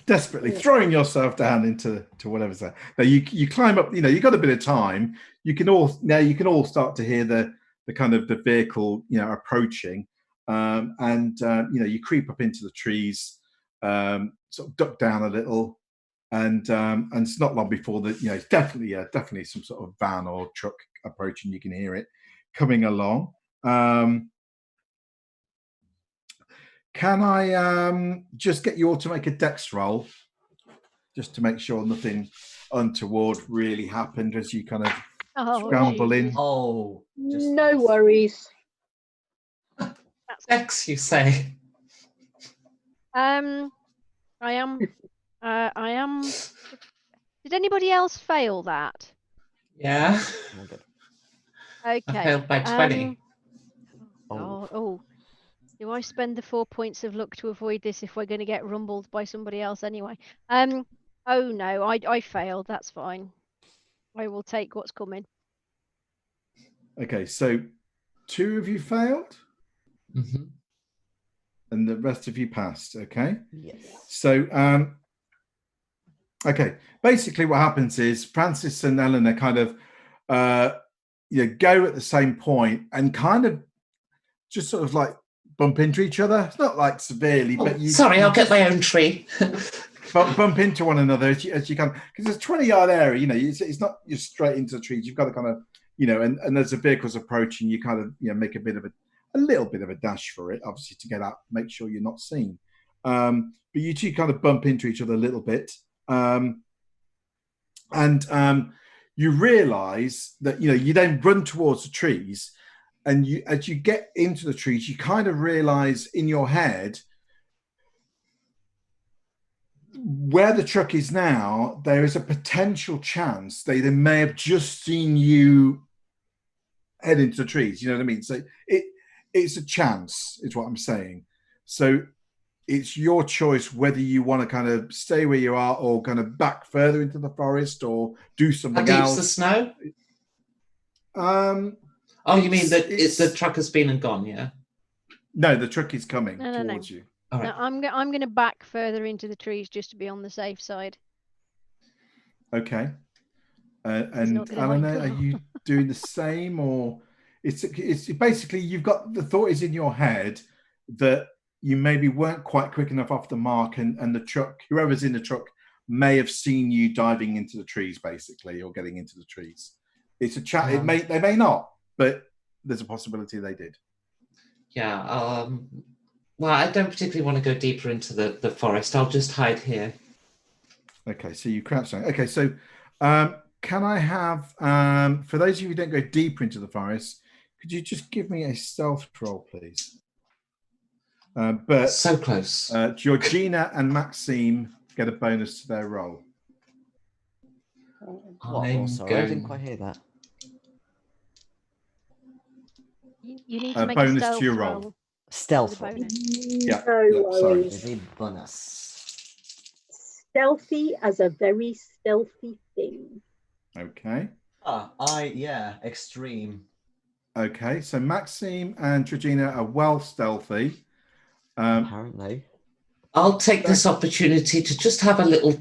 desperately throwing yourself down into whatever's there. Now you climb up. You've got a bit of time. You can all start to hear the kind of the vehicle approaching, and you creep up into the trees, sort of duck down a little, and it's not long before that. It's definitely some sort of van or truck approaching. You can hear it coming along. Can I just get you all to make a dex roll, just to make sure nothing untoward really happened as you kind of scramble in? Oh, no worries. Dex, you say? I am. Did anybody else fail that? Yeah. Okay. I failed by 20. Oh. Do I spend the 4 points of luck to avoid this if we're going to get rumbled by somebody else anyway? Oh no, I failed. That's fine. I will take what's coming. Okay, so 2 of you failed, and the rest of you passed. Okay. Yes. So okay, basically what happens is Francis and Eleanor kind of go at the same point and kind of just sort of like bump into each other. It's not like severely, but I'll get my own tree. bump into one another as you can, because it's a 20-yard area. It's not just straight into the trees. You've got to kind of and as the vehicle's approaching, you kind of make a little bit of a dash for it, obviously, to get out, make sure you're not seen. But you two kind of bump into each other a little bit, and you realise that you then run towards the trees. And as you get into the trees, you kind of realize in your head where the truck is now, there is a potential chance they may have just seen you head into the trees. You know what I mean? So it's a chance, is what I'm saying. So it's your choice whether you want to kind of stay where you are or kind of back further into the forest or do something else. How deep's the snow? Oh, you mean that the truck has been and gone, yeah? No, the truck is coming towards you. All right. No, I'm going to back further into the trees just to be on the safe side. Okay. And Eleanor, are you doing the same, or it's basically you've got the thought is in your head that you maybe weren't quite quick enough off the mark, and the truck, whoever's in the truck, may have seen you diving into the trees, basically, or getting into the trees. It's a chat. They may not, but there's a possibility they did. Yeah. Well, I don't particularly want to go deeper into the forest. I'll just hide here. Okay, so you crouch down. Okay, so can I have, for those of you who don't go deeper into the forest, could you just give me a stealth roll, please? But so close. Georgina and Maxime get a bonus to their roll. Sorry, I didn't quite hear that. You need to make bonus a stealth to your roll. roll. Stealth roll. Yeah, sorry. The bonus. Stealthy as a very stealthy thing. Okay. Extreme. Okay, so Maxime and Georgina are well stealthy. Apparently. I'll take this opportunity to just have a little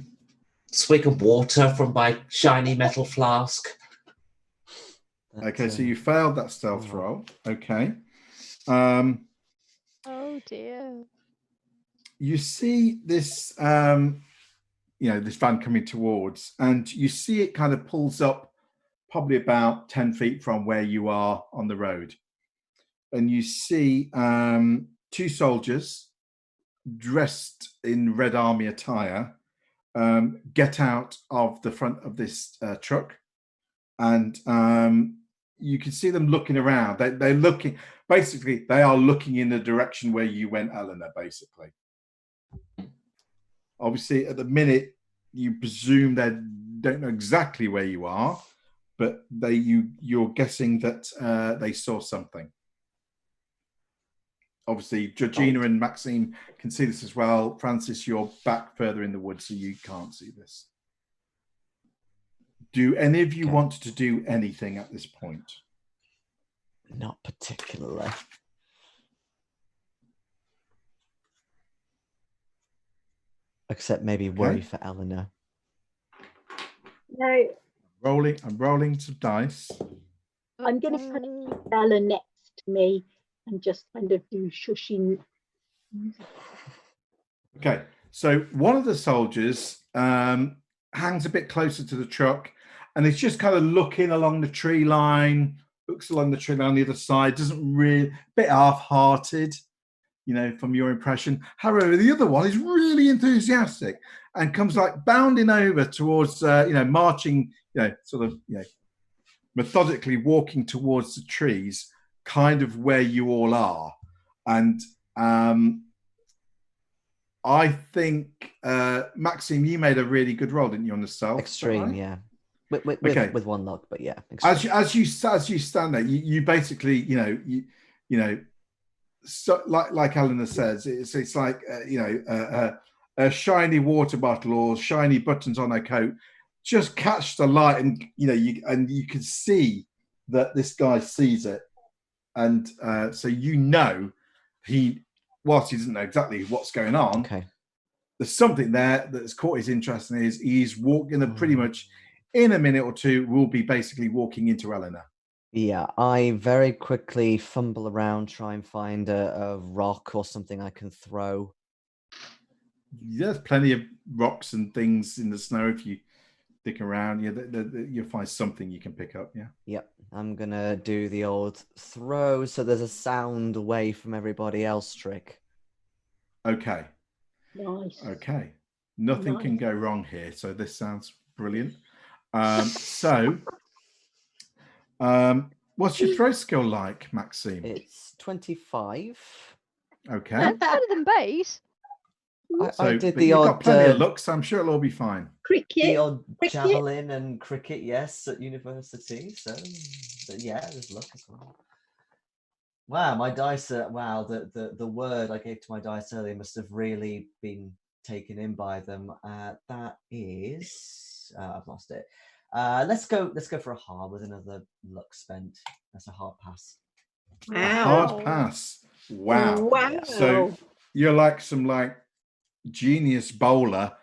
swig of water from my shiny metal flask. Okay, so you failed that stealth roll. Okay. Oh dear. You see this, this van coming towards, and you see it kind of pulls up probably about 10 feet from where you are on the road. And you see two soldiers dressed in Red Army attire get out of the front of this truck. And you can see them looking around. They're looking, basically, they are looking in the direction where you went, Eleanor, basically. Obviously, at the minute, you presume they don't know exactly where you are, but you're guessing that they saw something. Obviously, Georgina and Maxime can see this as well. Francis, you're back further in the woods, so you can't see this. Do any of you want to do anything at this point? Not particularly. Except maybe worry for Eleanor. No. I'm rolling some dice. I'm going to put Bella next to me and just kind of do shushing. Okay, so one of the soldiers hangs a bit closer to the truck, and he's just kind of looking along the tree line, looks along the tree line on the other side, doesn't really, bit half-hearted, from your impression. However, the other one is really enthusiastic and comes like bounding over towards, marching, methodically walking towards the trees, kind of where you all are. And I think, Maxime, you made a really good roll, didn't you, on the stealth? Extreme, right? yeah. With one luck, but yeah. As you stand there, you basically, so like Eleanor says, it's like a shiny water bottle or shiny buttons on her coat just catch the light, and you can see that this guy sees it, and so he, whilst he doesn't know exactly what's going on, there's something there that's caught his interest, and he's walking pretty much in a minute or two will be basically walking into Eleanor. Yeah, I very quickly fumble around, try and find a rock or something I can throw. There's plenty of rocks and things in the snow if you dig around. You'll find something you can pick up. Yeah. Yep, I'm gonna do the old throw so there's a sound away from everybody else trick. Okay. Nice. Okay. Nothing can go wrong here. So this sounds brilliant. What's your throw skill like, Maxime? It's 25. Okay. That's better than base. I did the you've odd. Got plenty of looks. I'm sure it'll all be fine. Cricket. The odd javelin and cricket, yes, at university. So, but yeah, there's luck as well. Wow, my dice. Wow, the word I gave to my dice earlier must have really been taken in by them. That is, I've lost it. Let's go for a hard with another luck spent. That's a hard pass. Wow. A hard pass. Wow. So you're like some genius bowler,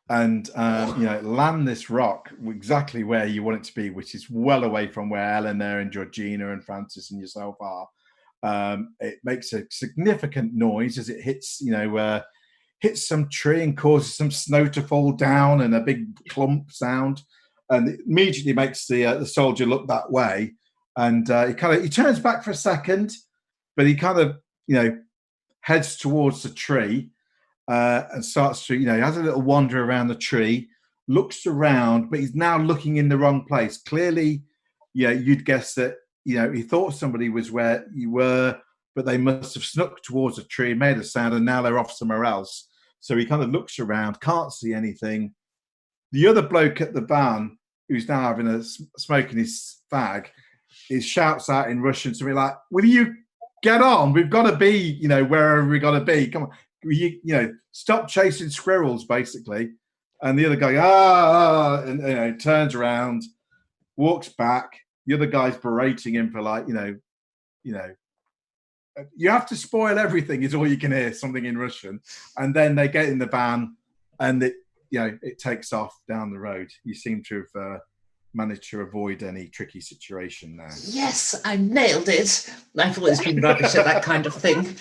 and land this rock exactly where you want it to be, which is well away from where Eleanor and Georgina and Francis and yourself are. It makes a significant noise as it hits some tree and causes some snow to fall down and a big clump sound. And it immediately makes the soldier look that way, and he turns back for a second, but he kind of heads towards the tree and starts to he has a little wander around the tree, looks around, but he's now looking in the wrong place. Clearly, you'd guess that he thought somebody was where you were, but they must have snuck towards a tree, made a sound, and now they're off somewhere else. So he kind of looks around, can't see anything. The other bloke at the van, who's now having a smoke in his fag, shouts out in Russian to me like, "Will you get on? We've got to be, wherever we got to be. Come on, stop chasing squirrels, basically." And the other guy, and turns around, walks back. The other guy's berating him for you have to spoil everything is all you can hear, something in Russian. And then they get in the van, and it takes off down the road. You seem to have managed to avoid any tricky situation there. Yes, I nailed it. I've always been rubbish at that kind of thing.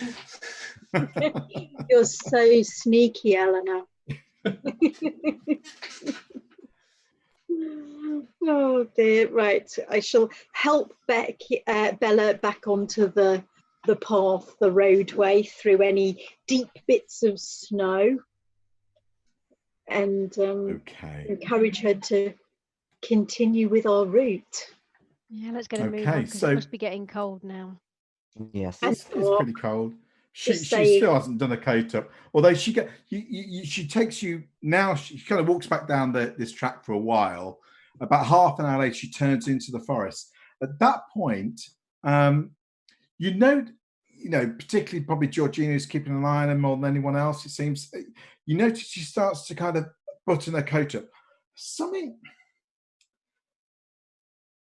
You're so sneaky, Eleanor. Oh dear. Right, I shall help Bella back onto the path, the roadway, through any deep bits of snow, and encourage her to continue with our route. Yeah, let's get a move on, because it must be getting cold now. Yes. It's pretty cold. She still hasn't done a coat up, although she takes you now. She kind of walks back down this track for a while. About half an hour later, she turns into the forest. At that point, particularly probably Georgina is keeping an eye on him more than anyone else. It seems. You notice she starts to kind of button her coat up. Something.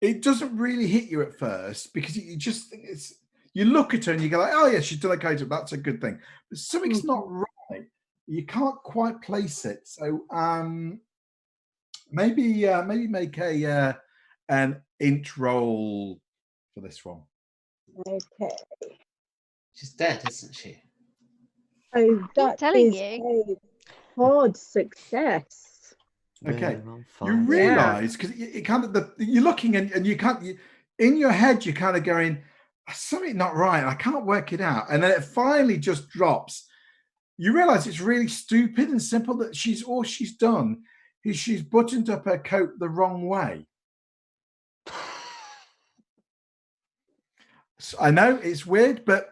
It doesn't really hit you at first because you just think it's. You look at her and you go like, "Oh yeah, she's done a coat up. That's a good thing." But something's not right. You can't quite place it. So maybe make an int roll for this one. Okay. She's dead, isn't she? Oh, that telling is you. a hard success. Okay, you realise because it kind of you're looking and you can't. In your head, you're kind of going, something not right. I can't work it out, and then it finally just drops. You realise it's really stupid and simple that all she's done is she's buttoned up her coat the wrong way. So I know it's weird, but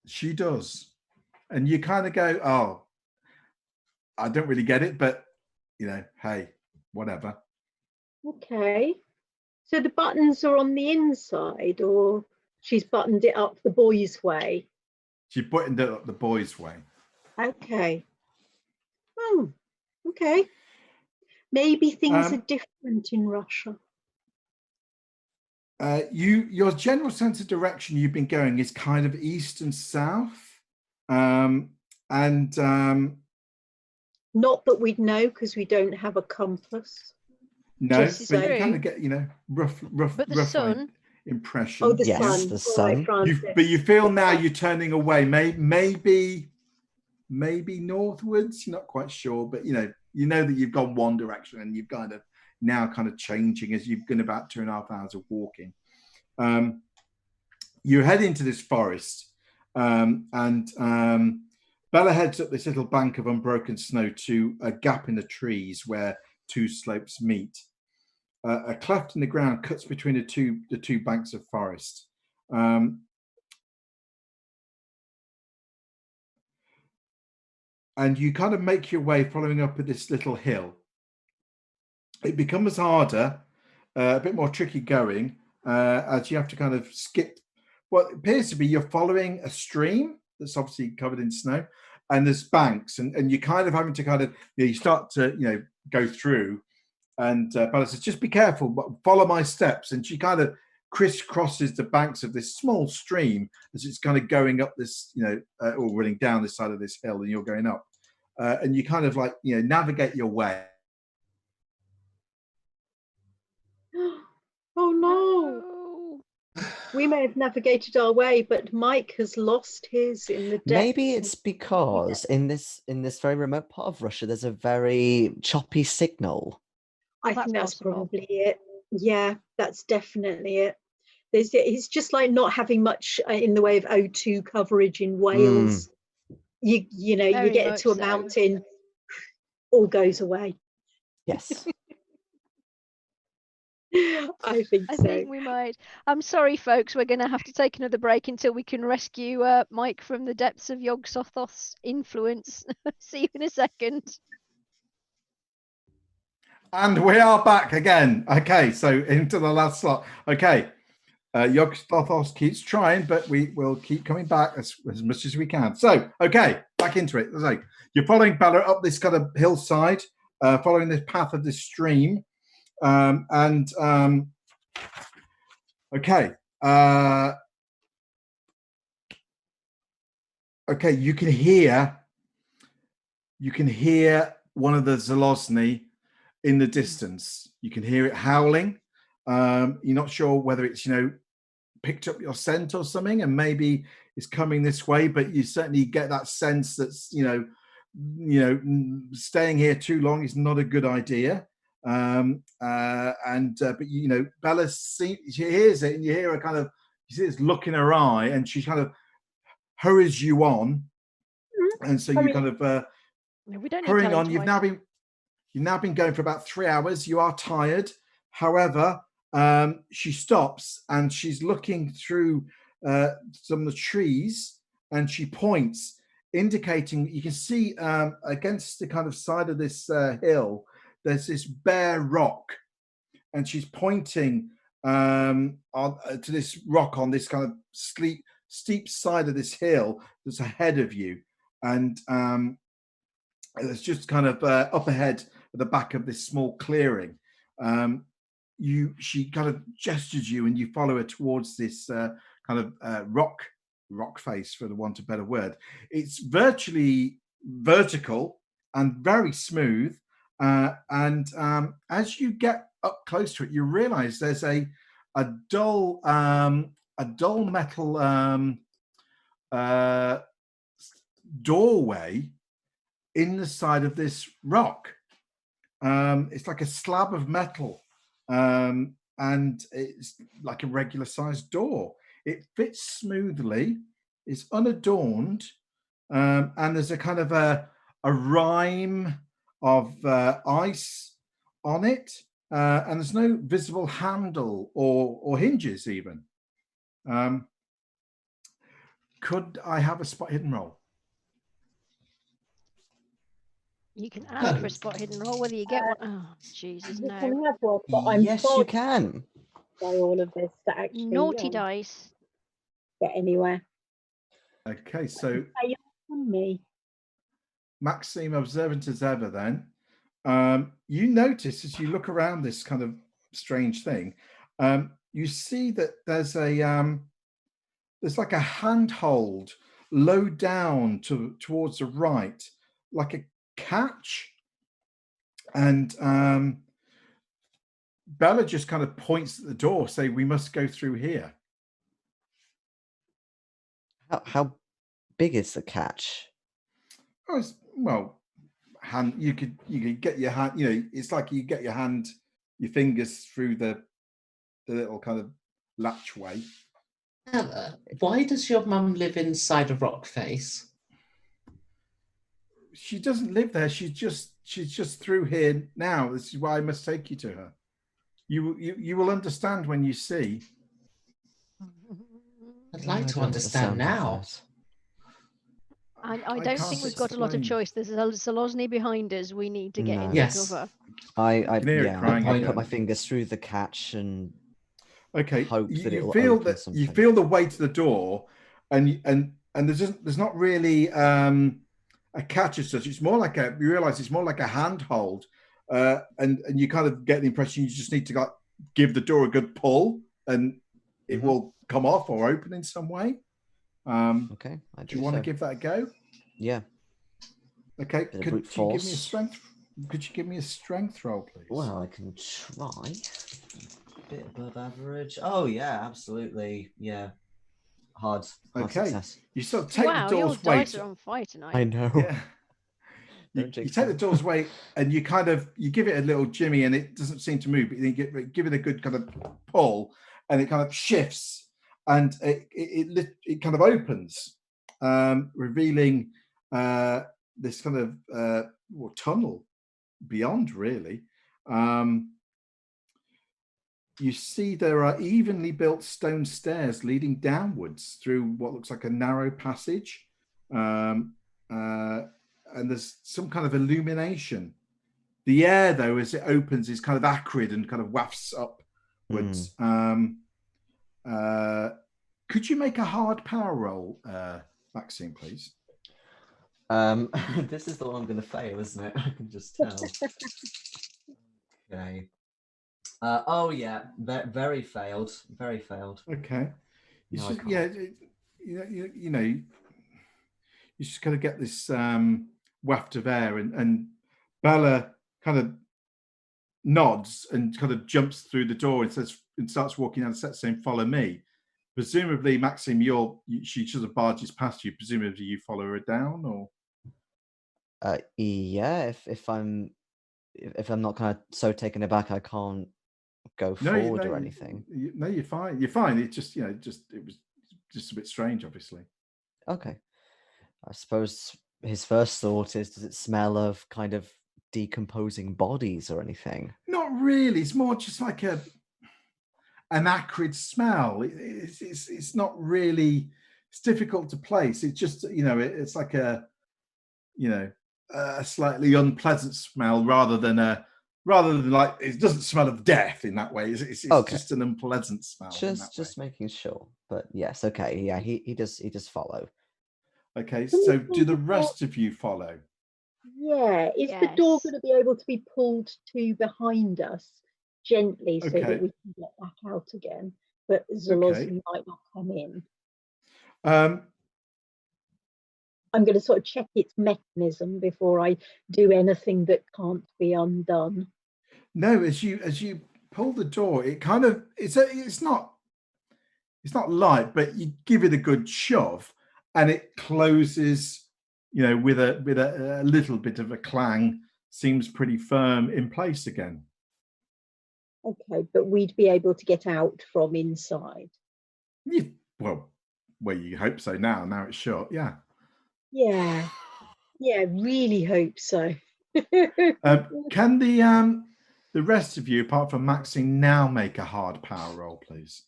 she does, and you kind of go, "Oh, I don't really get it," but hey, whatever. Okay. So the buttons are on the inside, or she's buttoned it up the boys' way? She buttoned it up the boys' way. Okay. Oh, okay. Maybe things are different in Russia. Your general sense of direction you've been going is kind of east and south. Not that we'd know because we don't have a compass. No, but you kind of get, rough sun impression. Oh, the yes, sun. the sun. Right, but you feel now you're turning away. Maybe northwards. You're not quite sure, but you know that you've gone one direction and you've kind of changing as you've gone about 2.5 hours of walking. You head into this forest, and Bella heads up this little bank of unbroken snow to a gap in the trees where two slopes meet. A cleft in the ground cuts between the two banks of forest. And you kind of make your way following up at this little hill. It becomes harder, a bit more tricky going, as you have to kind of skip what appears to be you're following a stream that's obviously covered in snow, and there's banks, and you're kind of having to kind of, you start to, go through. And Bella says, just be careful, but follow my steps. And she kind of crisscrosses the banks of this small stream as it's kind of going up this, or running down this side of this hill, and you're going up. And you kind of navigate your way. Oh no! We may have navigated our way, but Mike has lost his in the depths. Maybe it's because in this very remote part of Russia, there's a very choppy signal. I think that's probably it. Yeah, that's definitely it. It's just like not having much in the way of O2 coverage in Wales. You get to a mountain, all goes away. Yes. I think we might. I'm sorry, folks. We're going to have to take another break until we can rescue Mike from the depths of Yog Sothoth's influence. See you in a second. And we are back again. Okay, so into the last slot. Okay, Yog Sothoth keeps trying, but we will keep coming back as much as we can. So, okay, back into it. So you're following Bella up this kind of hillside, following the path of this stream. Okay. Okay, you can hear one of the Zalosny in the distance. You can hear it howling. You're not sure whether it's, picked up your scent or something, and maybe it's coming this way, but you certainly get that sense that's, staying here too long is not a good idea. But Bella she hears it, and you hear her kind of, you see this look in her eye, and she kind of hurries you on, and so you kind of we don't need hurrying telling on. You've now been going for about 3 hours. You are tired. However, she stops and she's looking through some of the trees, and she points, indicating you can see against the kind of side of this hill, there's this bare rock, and she's pointing to this rock on this kind of steep side of this hill that's ahead of you, and it's just kind of up ahead at the back of this small clearing. She kind of gestures you, and you follow her towards this kind of rock face, for the want of a better word. It's virtually vertical and very smooth, and as you get up close to it, you realize there's a dull metal doorway in the side of this rock. It's like a slab of metal, and it's like a regular sized door. It fits smoothly, it's unadorned, and there's a kind of a rime of ice on it, and there's no visible handle or hinges even. Could I have a spot hidden roll? You can ask for a spot hidden roll, whether you get one. Oh, Jesus, You no. can have one, but I'm Yes, you can. by all of this to actually Naughty dice. get anywhere. Okay, so On me. Maxime, observant as ever, then you notice as you look around this kind of strange thing, you see that there's like a handhold low down towards the right, like a catch, and Bella just kind of points at the door, saying, "We must go through here." How big is the catch? Oh, you could get your hand. It's like you get your fingers through the little kind of latchway. Ella, why does your mum live inside a rock face? She doesn't live there. She's just through here now. This is why I must take you to her. You will understand when you see. I'd like to understand now. I don't can't think we've got a lot of explain. choice. There's a Zalosny behind us. We need to get No. into Yes. cover. I can hear it crying put again. my fingers through the catch and Okay, hope that it you will feel open that someplace. you feel the weight of the door, and there's not really a catch as such. It's more like you realize it's more like a handhold, and you kind of get the impression you just need to give the door a good pull, and it will come off or open in some way. Okay, do you want to give that a go? Yeah. Okay. Bit of Could brute you give me a force. strength? Could you give me a strength roll, please? Well, I can try. Bit above average. Oh yeah, absolutely. Yeah. Hard Okay. success. You sort of take Wow, the your door's weight. dice are on fire tonight. I know. Yeah. You Don't jinx take the it. door's weight, and you give it a little jimmy, and it doesn't seem to move, but you give it a good kind of pull, and it kind of shifts, and it kind of opens, revealing this kind of tunnel beyond, really. You see there are evenly built stone stairs leading downwards through what looks like a narrow passage, and there's some kind of illumination. The air, though, as it opens, is kind of acrid and kind of wafts upwards. Could you make a hard power roll, Maxime, please? This is the one I'm going to fail, isn't it? I can just tell. Okay. Oh yeah, very failed. Very failed. Okay. No, Just, I yeah, can't. you just kind of get this waft of air, and Bella kind of nods and kind of jumps through the door and starts walking down the steps saying, "Follow me." Presumably, Maxime, she sort of barges past you. Presumably, you follow her down, or Yeah. If I'm not kind of so taken aback, I can't go forward or anything. No, you're fine. You're fine. It just, it was just a bit strange, obviously. Okay. I suppose his first thought is, does it smell of kind of decomposing bodies or anything? Not really. It's more just like an acrid smell. It's not really. It's difficult to place. It's just, it's like a slightly unpleasant smell rather than like, it doesn't smell of death in that way. It's Okay. just an unpleasant smell. Just making sure. But yes, okay, yeah, he does follow. Okay, so do the rest of you follow? Yeah, is the door going to be able to be pulled to behind us gently so that we can get back out again? But Zalozny might not come in. I'm going to sort of check its mechanism before I do anything that can't be undone. No, as you pull the door, it kind of it's not light, but you give it a good shove, and it closes, with a little bit of a clang. Seems pretty firm in place again. Okay, but we'd be able to get out from inside. Well, you hope so. Now it's shut. Yeah. Yeah, really hope so. Can the rest of you, apart from Maxine, now make a hard power roll, please?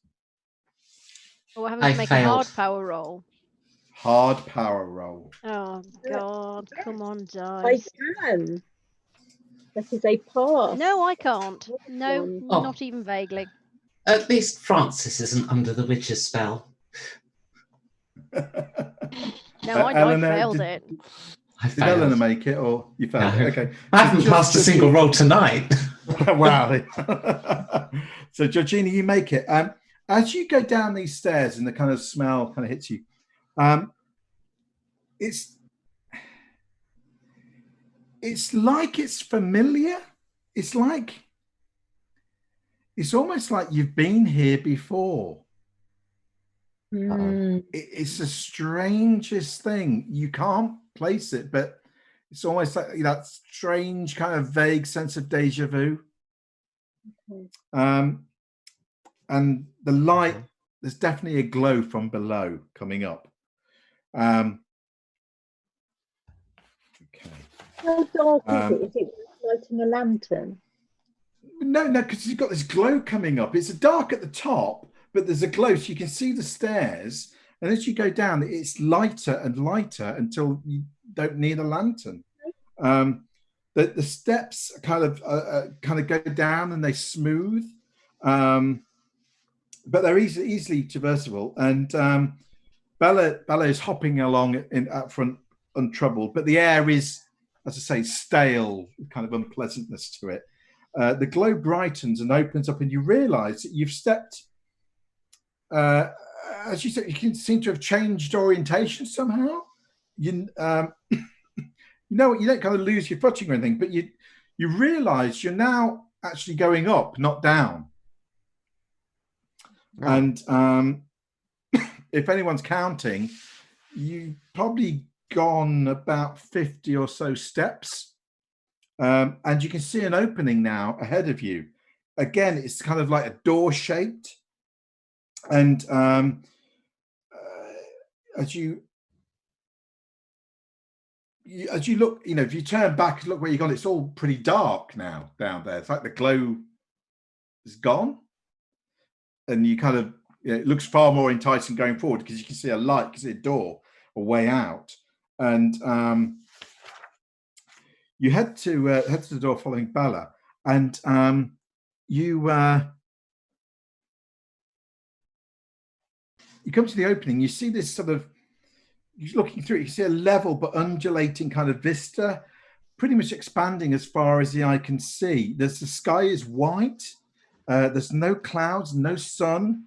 Oh, we're having to make a hard power roll. Hard power roll. Oh God! Come on, dice. I can. That is a pass. No, I can't. No, not even vaguely. At least Francis isn't under the witch's spell. No, I failed it. Did Eleanor make it, or you failed it? Okay. I haven't passed a single roll tonight. Wow. So, Georgina, you make it. As you go down these stairs and the kind of smell kind of hits you, it's like it's familiar. It's almost like you've been here before. It's the strangest thing. You can't place it, but it's almost like that strange kind of vague sense of deja vu. And the light, there's definitely a glow from below coming up. Okay. How dark is it? Is it lighting a lantern? No, because you've got this glow coming up. It's dark at the top, but there's a glow, so you can see the stairs. And as you go down, it's lighter and lighter until you don't need a lantern. The steps kind of go down and they smooth, but they're easily traversable. And Bella is hopping along out front untroubled, but the air is, as I say, stale, kind of unpleasantness to it. The glow brightens and opens up, and you realise that you've stepped. As you said, you can seem to have changed orientation somehow. You don't kind of lose your footing or anything, but you realise you're now actually going up, not down. Oh. And if anyone's counting, you've probably gone about 50 or so steps, and you can see an opening now ahead of you. Again, it's kind of like a door shaped. And as you look, if you turn back and look where you've gone, it's all pretty dark now down there. It's like the glow is gone, and you kind of, it looks far more enticing going forward because you can see a light, you can see a door, a way out, and you head to the door following Bella, and you come to the opening. You see this sort of, you're looking through it, you see a level but undulating kind of vista, pretty much expanding as far as the eye can see. The sky is white. There's no clouds, no sun,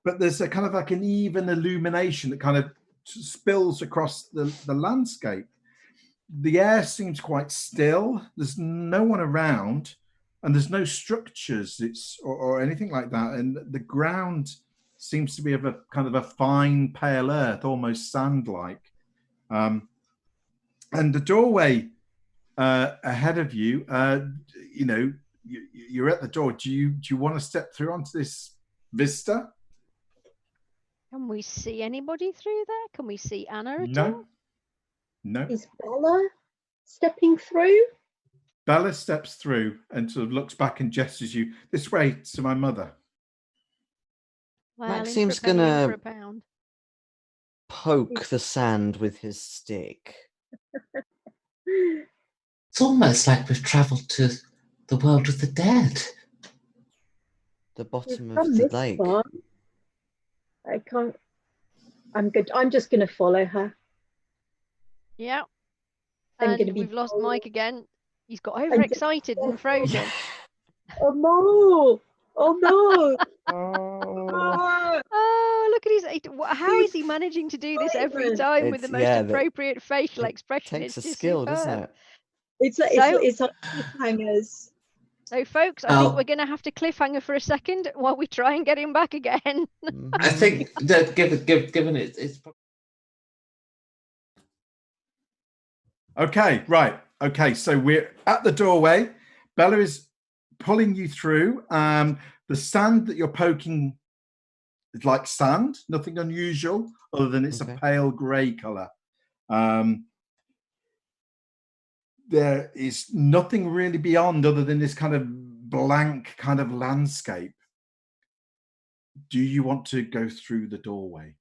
but there's a kind of like an even illumination that kind of spills across the landscape. the air seems quite still. There's no one around, and there's no structures. Or anything like that. And the ground seems to be of a kind of a fine pale earth, almost sand-like. And the doorway ahead of you, you're at the door. Do you want to step through onto this vista? Can we see anybody through there? Can we see Anna at No. all? No. Is Bella stepping through? Bella steps through and sort of looks back and gestures you this way to my mother. Well, Maxime's in for a penny, in gonna- for a pound. Poke the sand with his stick. It's almost like we've travelled to the world of the dead. The bottom We've of come the this lake. far. I can't. I'm good. I'm just going to follow her. Yeah. I'm And gonna be we've lost bold. Mike again. He's got just- overexcited and frozen. Oh no! Oh no! Oh. Oh, look at his. How is he managing to do this every Excitement. time with the It's- most yeah, that- appropriate facial It expression? takes It's a just skill, superb. doesn't it? It's like So- it's like cliffhangers. So, folks, I think we're going to have to cliffhanger for a second while we try and get him back again. Mhm. I think that given it's Okay, right. Okay, so we're at the doorway. Bella is pulling you through. The sand that you're poking is like sand, nothing unusual other than it's Okay. a pale grey colour. There is nothing really beyond other than this kind of blank kind of landscape. Do you want to go through the doorway?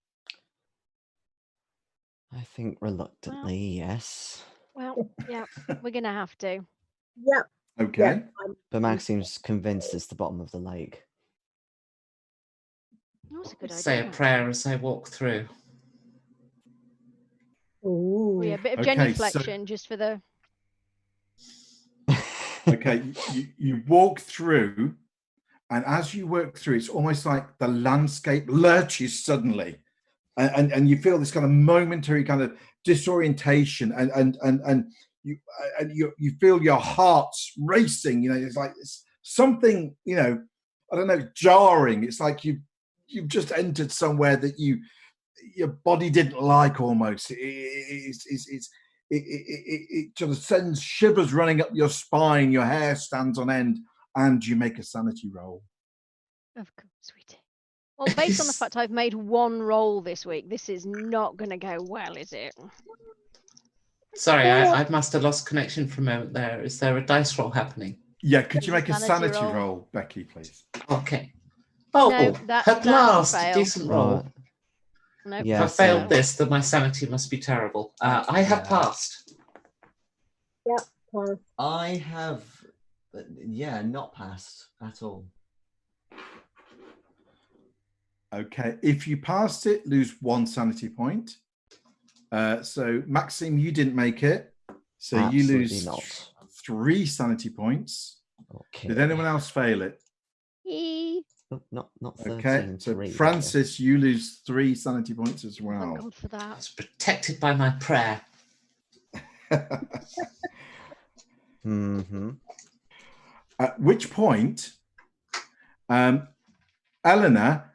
I think reluctantly, yes. Well, yeah, we're going to have to. Yep. Okay. Yeah. But Maxime's convinced it's the bottom of the lake. That's a good say a idea. prayer as I walk through. Ooh. Oh, yeah, a bit of Okay, genuflection just for the. Okay, you walk through, and as you work through, it's almost like the landscape lurches suddenly, and you feel this kind of momentary kind of disorientation, and you feel your heart's racing. You know, it's like it's something, you know, I don't know, jarring. It's like you've just entered somewhere that your body didn't like almost. It sort of sends shivers running up your spine, your hair stands on end, and you make a sanity roll. Of course we do. Well, based on the fact I've made one roll this week, this is not going to go well, is it? Sorry, I must have lost connection for a moment there. Is there a dice roll happening? Yeah, could you There's make a a sanity sanity roll. roll, Becky, please? Okay. Oh, No, that at last, failed. decent roll. Right. Nope. Yeah, If I so- failed this, then my sanity must be terrible. I have Yeah. passed. Pass. I have, not passed at all. Okay, if you passed it, lose 1 sanity point. So Maxime, you didn't make it, so you Absolutely lose not. 3 sanity points. Okay. Did anyone else fail it? Eee. Oh, not 13, Okay, so 3. Francis, you lose 3 sanity points as Thank well. God for I that. was protected by my prayer. Mm-hmm. At which point, Eleanor,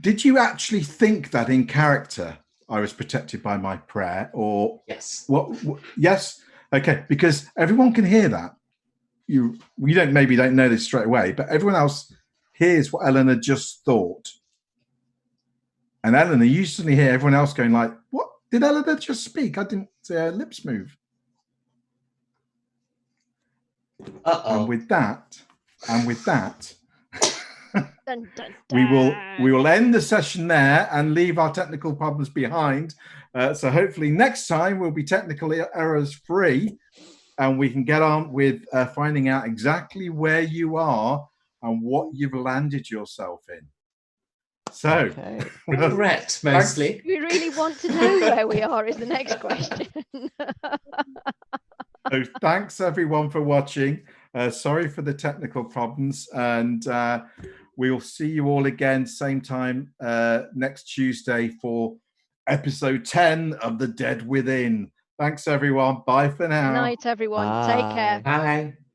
did you actually think that in character I was protected by my prayer, or Yes. what? Yes. Okay, because everyone can hear that. You maybe don't know this straight away, but everyone else hears what Eleanor just thought. And Eleanor, you suddenly hear everyone else going like, "What did Eleanor just speak? I didn't see her lips move." Uh-oh. And with that, Dun, dun, we dun. will end the session there and leave our technical problems behind. So hopefully next time we'll be technical errors free, and we can get on with finding out exactly where you are and what you've landed yourself in. So Okay. Regret, mostly. We really want to know where we are is the next question. So thanks everyone for watching. Sorry for the technical problems, and we'll see you all again same time next Tuesday for episode 10 of The Dead Within. Thanks, everyone. Bye for Good now. night, everyone. Take care. Bye. Bye.